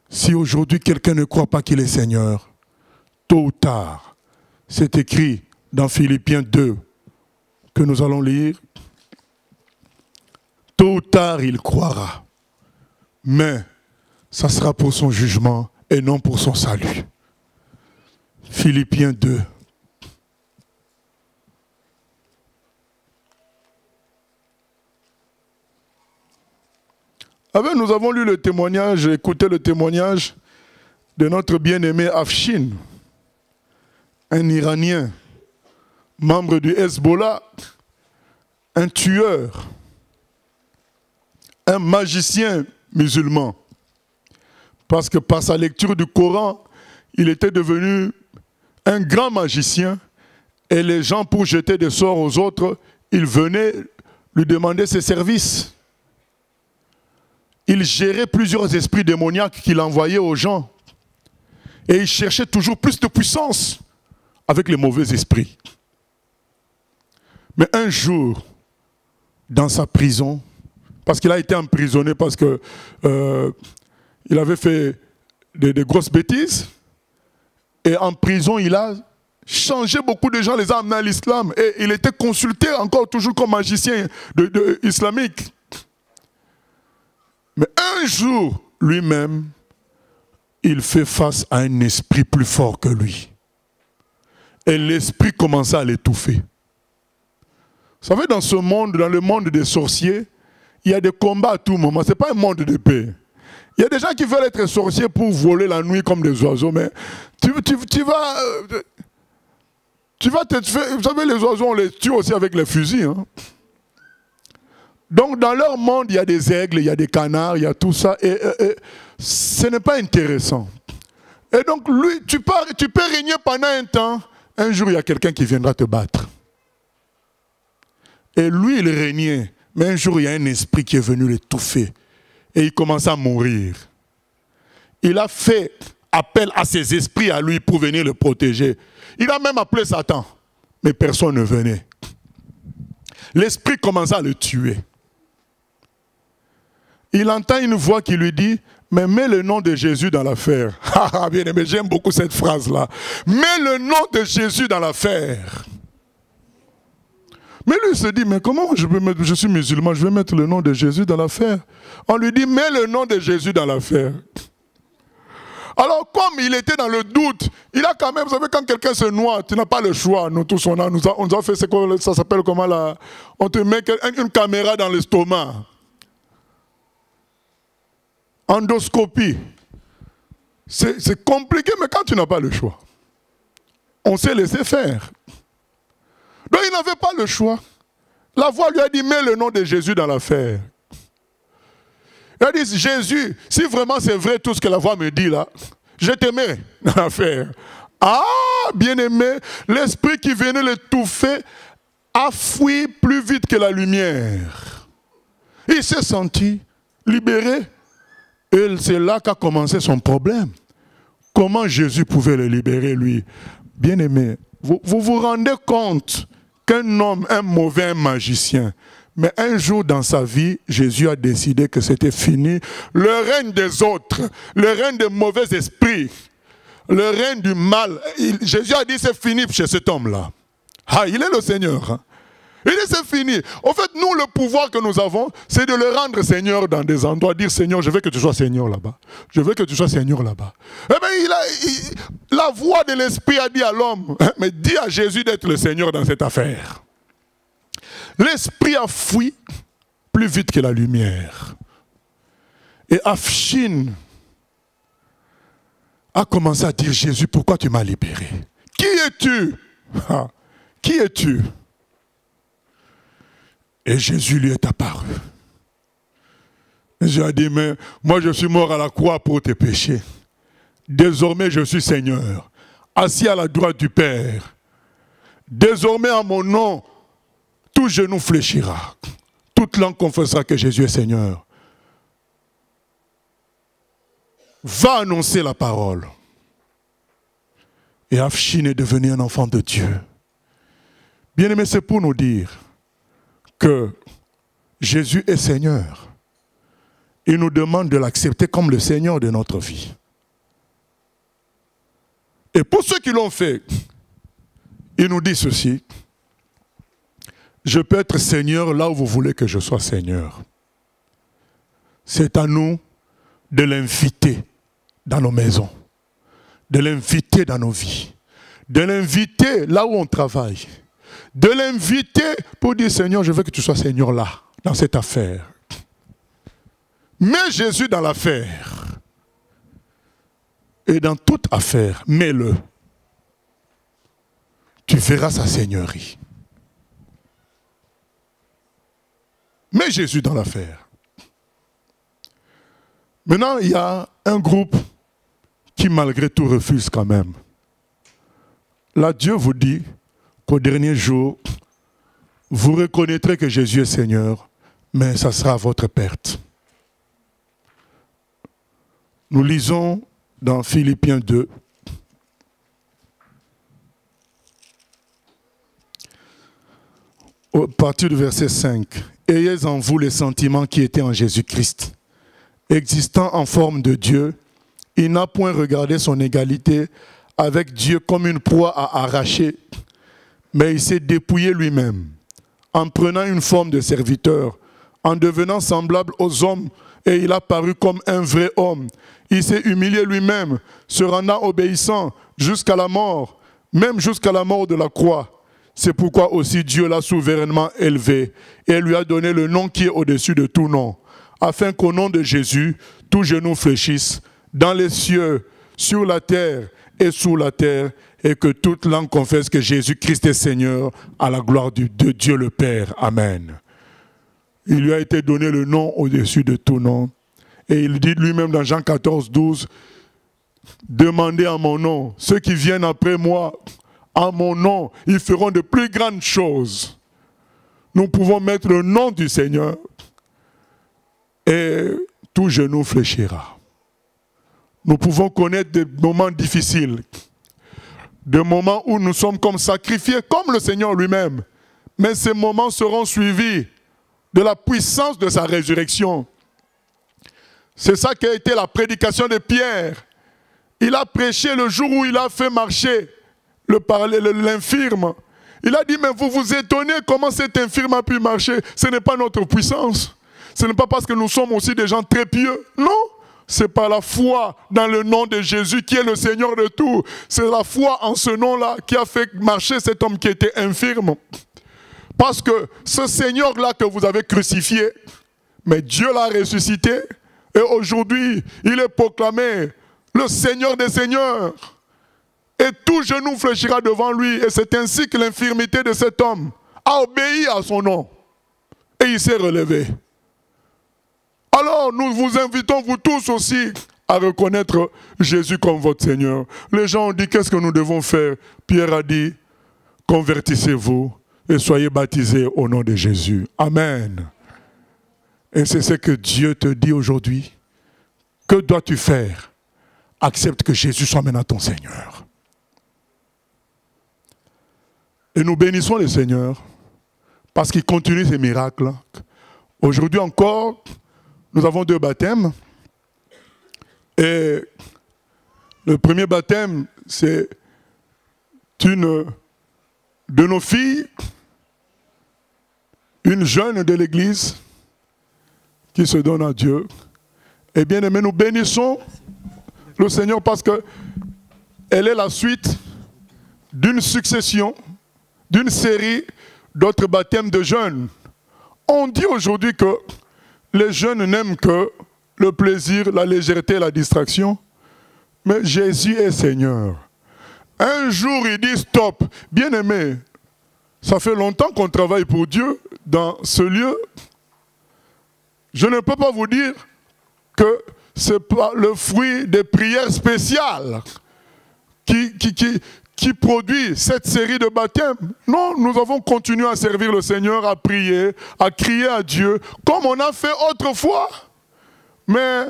si aujourd'hui quelqu'un ne croit pas qu'il est Seigneur, tôt ou tard, c'est écrit dans Philippiens 2, que nous allons lire, tôt ou tard il croira, mais ça sera pour son jugement et non pour son salut. Philippiens 2. Nous avons lu le témoignage, écouté le témoignage de notre bien-aimé Afshin, un Iranien, membre du Hezbollah, un tueur, un magicien musulman. Parce que par sa lecture du Coran, il était devenu un grand magicien et les gens, pour jeter des sorts aux autres, ils venaient lui demander ses services. Il gérait plusieurs esprits démoniaques qu'il envoyait aux gens. Et il cherchait toujours plus de puissance avec les mauvais esprits. Mais un jour, dans sa prison, parce qu'il a été emprisonné parce que il avait fait des grosses bêtises, et en prison, il a changé beaucoup de gens, les a amenés à l'islam, et il était consulté encore toujours comme magicien islamique. Mais un jour, lui-même, il fait face à un esprit plus fort que lui. Et l'esprit commença à l'étouffer. Vous savez, dans ce monde, dans le monde des sorciers, il y a des combats à tout moment. Ce n'est pas un monde de paix. Il y a des gens qui veulent être sorciers pour voler la nuit comme des oiseaux, mais tu vas te faire... Vous savez, les oiseaux, on les tue aussi avec les fusils. Hein. Donc, dans leur monde, il y a des aigles, il y a des canards, il y a tout ça. Et ce n'est pas intéressant. Et donc, lui, tu peux régner pendant un temps. Un jour, il y a quelqu'un qui viendra te battre. Et lui, il régnait. Mais un jour, il y a un esprit qui est venu l'étouffer. Et il commence à mourir. Il a fait appel à ses esprits à lui pour venir le protéger. Il a même appelé Satan. Mais personne ne venait. L'esprit commença à le tuer. Il entend une voix qui lui dit, mais mets le nom de Jésus dans l'affaire. Ah, bien aimé, j'aime beaucoup cette phrase-là. Mets le nom de Jésus dans l'affaire. Mais lui se dit, mais comment je peux mettre, je suis musulman, je vais mettre le nom de Jésus dans l'affaire. On lui dit, mets le nom de Jésus dans l'affaire. Alors comme il était dans le doute, il a quand même, vous savez, quand quelqu'un se noie, tu n'as pas le choix. Nous tous, on nous a fait, ça s'appelle comment là? On te met une caméra dans l'estomac. Endoscopie. C'est compliqué, mais quand tu n'as pas le choix, on s'est laissé faire. Donc il n'avait pas le choix. La voix lui a dit, mets le nom de Jésus dans l'affaire. Il a dit, Jésus, si vraiment c'est vrai tout ce que la voix me dit là, je te mets dans l'affaire. Ah, bien-aimé, l'esprit qui venait l'étouffer a fui plus vite que la lumière. Il s'est senti libéré. Et c'est là qu'a commencé son problème. Comment Jésus pouvait le libérer, lui? Bien-aimé, vous vous rendez compte qu'un homme, un mauvais magicien, mais un jour dans sa vie, Jésus a décidé que c'était fini. Le règne des autres, le règne des mauvais esprits, le règne du mal. Jésus a dit c'est fini chez cet homme-là. Ah, il est le Seigneur. Hein? Il dit c'est fini. En fait, nous, le pouvoir que nous avons, c'est de le rendre Seigneur dans des endroits. Dire Seigneur, je veux que tu sois Seigneur là-bas. Je veux que tu sois Seigneur là-bas. Eh bien, la voix de l'Esprit a dit à l'homme, mais dis à Jésus d'être le Seigneur dans cette affaire. L'Esprit a fui plus vite que la lumière. Et Afshin a commencé à dire, Jésus, pourquoi tu m'as libéré? Qui es-tu? Qui es-tu? Et Jésus lui est apparu. Jésus a dit, mais moi je suis mort à la croix pour tes péchés. Désormais je suis Seigneur, assis à la droite du Père. Désormais en mon nom, tout genou fléchira. Toute langue confessera que Jésus est Seigneur. Va annoncer la parole. Et Afshin est devenu un enfant de Dieu. Bien-aimé, c'est pour nous dire que Jésus est Seigneur. Il nous demande de l'accepter comme le Seigneur de notre vie. Et pour ceux qui l'ont fait, il nous dit ceci. Je peux être Seigneur là où vous voulez que je sois Seigneur. C'est à nous de l'inviter dans nos maisons, de l'inviter dans nos vies, de l'inviter là où on travaille, de l'inviter pour dire Seigneur, je veux que tu sois Seigneur là, dans cette affaire. Mets Jésus dans l'affaire. Et dans toute affaire, mets-le. Tu verras sa seigneurie. Mets Jésus dans l'affaire. Maintenant, il y a un groupe qui malgré tout refuse quand même. Là, Dieu vous dit qu'au dernier jour, vous reconnaîtrez que Jésus est Seigneur, mais ça sera à votre perte. Nous lisons dans Philippiens 2. À partir du verset 5. Ayez en vous les sentiments qui étaient en Jésus-Christ. Existant en forme de Dieu, il n'a point regardé son égalité avec Dieu comme une proie à arracher, mais il s'est dépouillé lui-même, en prenant une forme de serviteur, en devenant semblable aux hommes, et il a paru comme un vrai homme. Il s'est humilié lui-même, se rendant obéissant jusqu'à la mort, même jusqu'à la mort de la croix. C'est pourquoi aussi Dieu l'a souverainement élevé et lui a donné le nom qui est au-dessus de tout nom, afin qu'au nom de Jésus, tous genoux fléchissent dans les cieux, sur la terre et sous la terre, et que toute langue confesse que Jésus-Christ est Seigneur, à la gloire de Dieu le Père. Amen. Il lui a été donné le nom au-dessus de tout nom. Et il dit lui-même dans Jean 14, 12, « Demandez en mon nom, ceux qui viennent après moi, en mon nom, ils feront de plus grandes choses. » Nous pouvons mettre le nom du Seigneur et tout genou fléchira. Nous pouvons connaître des moments difficiles, des moments où nous sommes comme sacrifiés, comme le Seigneur lui-même. Mais ces moments seront suivis de la puissance de sa résurrection. C'est ça qui a été la prédication de Pierre. Il a prêché le jour où il a fait marcher l'infirme. Il a dit, mais vous vous étonnez comment cet infirme a pu marcher. Ce n'est pas notre puissance. Ce n'est pas parce que nous sommes aussi des gens très pieux. Non, c'est par la foi dans le nom de Jésus qui est le Seigneur de tout. C'est la foi en ce nom-là qui a fait marcher cet homme qui était infirme. Parce que ce Seigneur-là que vous avez crucifié, mais Dieu l'a ressuscité. Et aujourd'hui, il est proclamé le Seigneur des Seigneurs. Et tout genou fléchira devant lui. Et c'est ainsi que l'infirmité de cet homme a obéi à son nom. Et il s'est relevé. Alors nous vous invitons, vous tous aussi, à reconnaître Jésus comme votre Seigneur. Les gens ont dit, qu'est-ce que nous devons faire? Pierre a dit, convertissez-vous et soyez baptisés au nom de Jésus. Amen. Et c'est ce que Dieu te dit aujourd'hui. Que dois-tu faire? Accepte que Jésus soit maintenant ton Seigneur. Et nous bénissons le Seigneur parce qu'il continue ses miracles. Aujourd'hui encore, nous avons 2 baptêmes. Et le premier baptême, c'est une de nos filles, une jeune de l'église qui se donne à Dieu. Et bien aimé, nous bénissons le Seigneur parce qu'elle est la suite d'une succession, d'une série d'autres baptêmes de jeunes. On dit aujourd'hui que les jeunes n'aiment que le plaisir, la légèreté, la distraction. Mais Jésus est Seigneur. Un jour, il dit stop. Bien-aimé, ça fait longtemps qu'on travaille pour Dieu dans ce lieu. Je ne peux pas vous dire que ce n'est pas le fruit des prières spéciales qui produit cette série de baptêmes. Non, nous avons continué à servir le Seigneur, à prier, à crier à Dieu, comme on a fait autrefois. Mais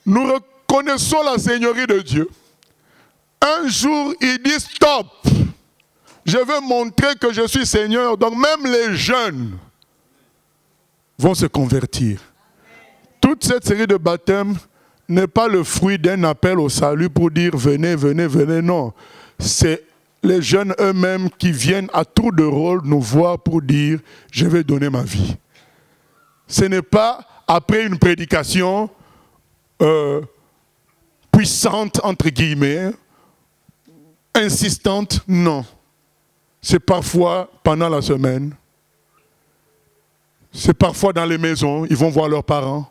nous reconnaissons la Seigneurie de Dieu. Un jour, il dit stop. Je veux montrer que je suis Seigneur. Donc même les jeunes vont se convertir. Toute cette série de baptêmes n'est pas le fruit d'un appel au salut pour dire venez, venez, venez. Non, c'est les jeunes eux-mêmes qui viennent à tour de rôle nous voir pour dire je vais donner ma vie. Ce n'est pas après une prédication puissante, entre guillemets, insistante, non. C'est parfois pendant la semaine. C'est parfois dans les maisons, ils vont voir leurs parents.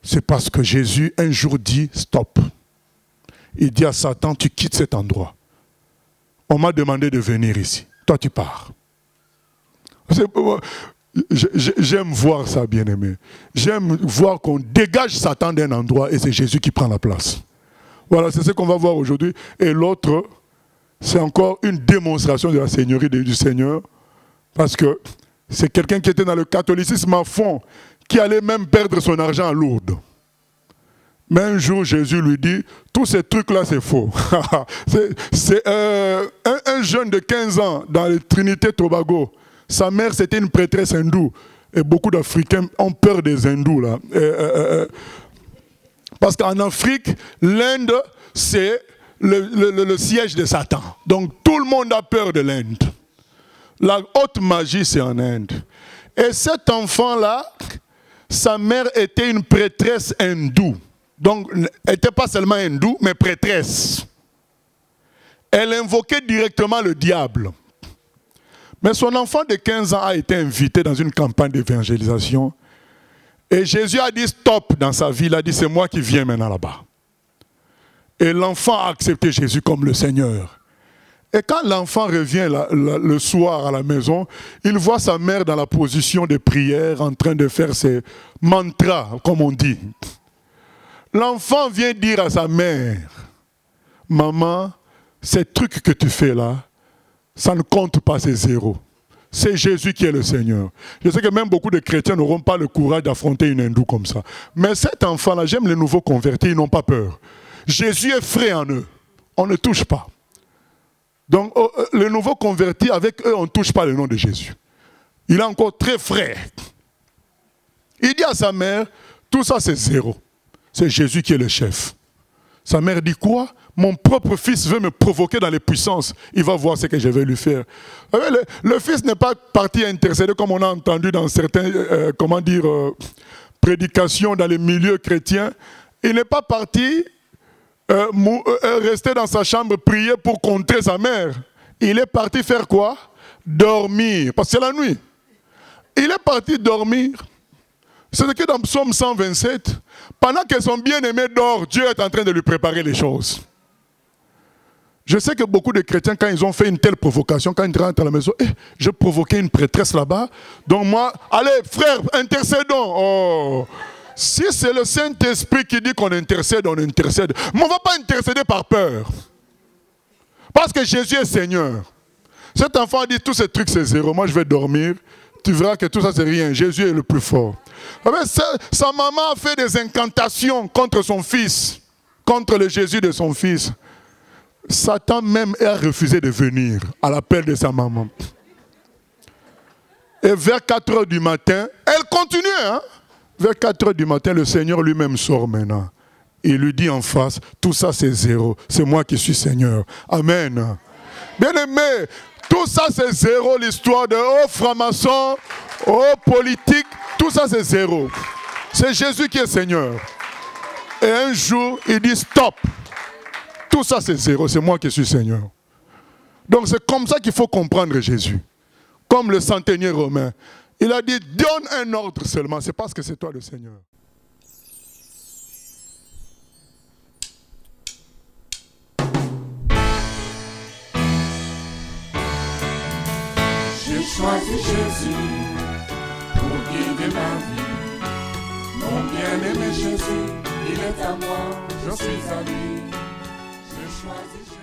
C'est parce que Jésus un jour dit stop. Il dit à Satan, tu quittes cet endroit. On m'a demandé de venir ici. Toi tu pars. J'aime voir ça, bien-aimé. J'aime voir qu'on dégage Satan d'un endroit et c'est Jésus qui prend la place. Voilà, c'est ce qu'on va voir aujourd'hui. Et l'autre, c'est encore une démonstration de la Seigneurie du Seigneur. Parce que c'est quelqu'un qui était dans le catholicisme à fond, qui allait même perdre son argent à Lourdes. Mais un jour, Jésus lui dit, tous ces trucs-là, c'est faux. C'est un jeune de 15 ans dans la Trinité Tobago. Sa mère, c'était une prêtresse hindoue. Et beaucoup d'Africains ont peur des hindous, là. Parce qu'en Afrique, l'Inde, c'est le siège de Satan. Donc, tout le monde a peur de l'Inde. La haute magie, c'est en Inde. Et cet enfant-là, sa mère était une prêtresse hindoue. Donc, elle n'était pas seulement hindoue, mais prêtresse. Elle invoquait directement le diable. Mais son enfant de 15 ans a été invité dans une campagne d'évangélisation. Et Jésus a dit stop dans sa vie. Il a dit c'est moi qui viens maintenant là-bas. Et l'enfant a accepté Jésus comme le Seigneur. Et quand l'enfant revient le soir à la maison, il voit sa mère dans la position de prière en train de faire ses mantras, comme on dit. L'enfant vient dire à sa mère, maman, ces trucs que tu fais là, ça ne compte pas, c'est zéro. C'est Jésus qui est le Seigneur. Je sais que même beaucoup de chrétiens n'auront pas le courage d'affronter une hindoue comme ça. Mais cet enfant-là, j'aime les nouveaux convertis, ils n'ont pas peur. Jésus est frais en eux. On ne touche pas. Donc, les nouveaux convertis, avec eux, on ne touche pas le nom de Jésus. Il est encore très frais. Il dit à sa mère, tout ça c'est zéro. C'est Jésus qui est le chef. Sa mère dit quoi? Mon propre fils veut me provoquer dans les puissances. Il va voir ce que je vais lui faire. Le fils n'est pas parti intercéder comme on a entendu dans certaines prédications dans les milieux chrétiens. Il n'est pas parti rester dans sa chambre prier pour contrer sa mère. Il est parti faire quoi? Dormir. Parce que c'est la nuit. Il est parti dormir. C'est ce que dans Psaume 127, pendant que son bien-aimé dort, Dieu est en train de lui préparer les choses. Je sais que beaucoup de chrétiens, quand ils ont fait une telle provocation, quand ils rentrent à la maison, j'ai provoqué une prêtresse là-bas, donc moi, allez frère, intercédons. Oh. Si c'est le Saint-Esprit qui dit qu'on intercède, on intercède. Mais on ne va pas intercéder par peur. Parce que Jésus est Seigneur. Cet enfant dit, tous ces trucs c'est zéro, moi je vais dormir. Tu verras que tout ça c'est rien, Jésus est le plus fort. Sa maman a fait des incantations contre son fils, contre le Jésus de son fils. Satan même a refusé de venir à l'appel de sa maman. Et vers 4 h du matin, elle continue. Hein? Vers 4 h du matin, le Seigneur lui-même sort maintenant. Il lui dit en face, tout ça c'est zéro, c'est moi qui suis Seigneur. Amen. Bien-aimé, tout ça c'est zéro, l'histoire de franc-maçon, politique, tout ça c'est zéro. C'est Jésus qui est Seigneur. Et un jour, il dit stop. Tout ça c'est zéro, c'est moi qui suis Seigneur. Donc c'est comme ça qu'il faut comprendre Jésus. Comme le centenier romain. Il a dit, donne un ordre seulement, c'est parce que c'est toi le Seigneur. J'ai choisi Jésus pour guider ma vie. Mon bien-aimé Jésus, il est à moi, je suis à lui. J'ai choisi Jésus.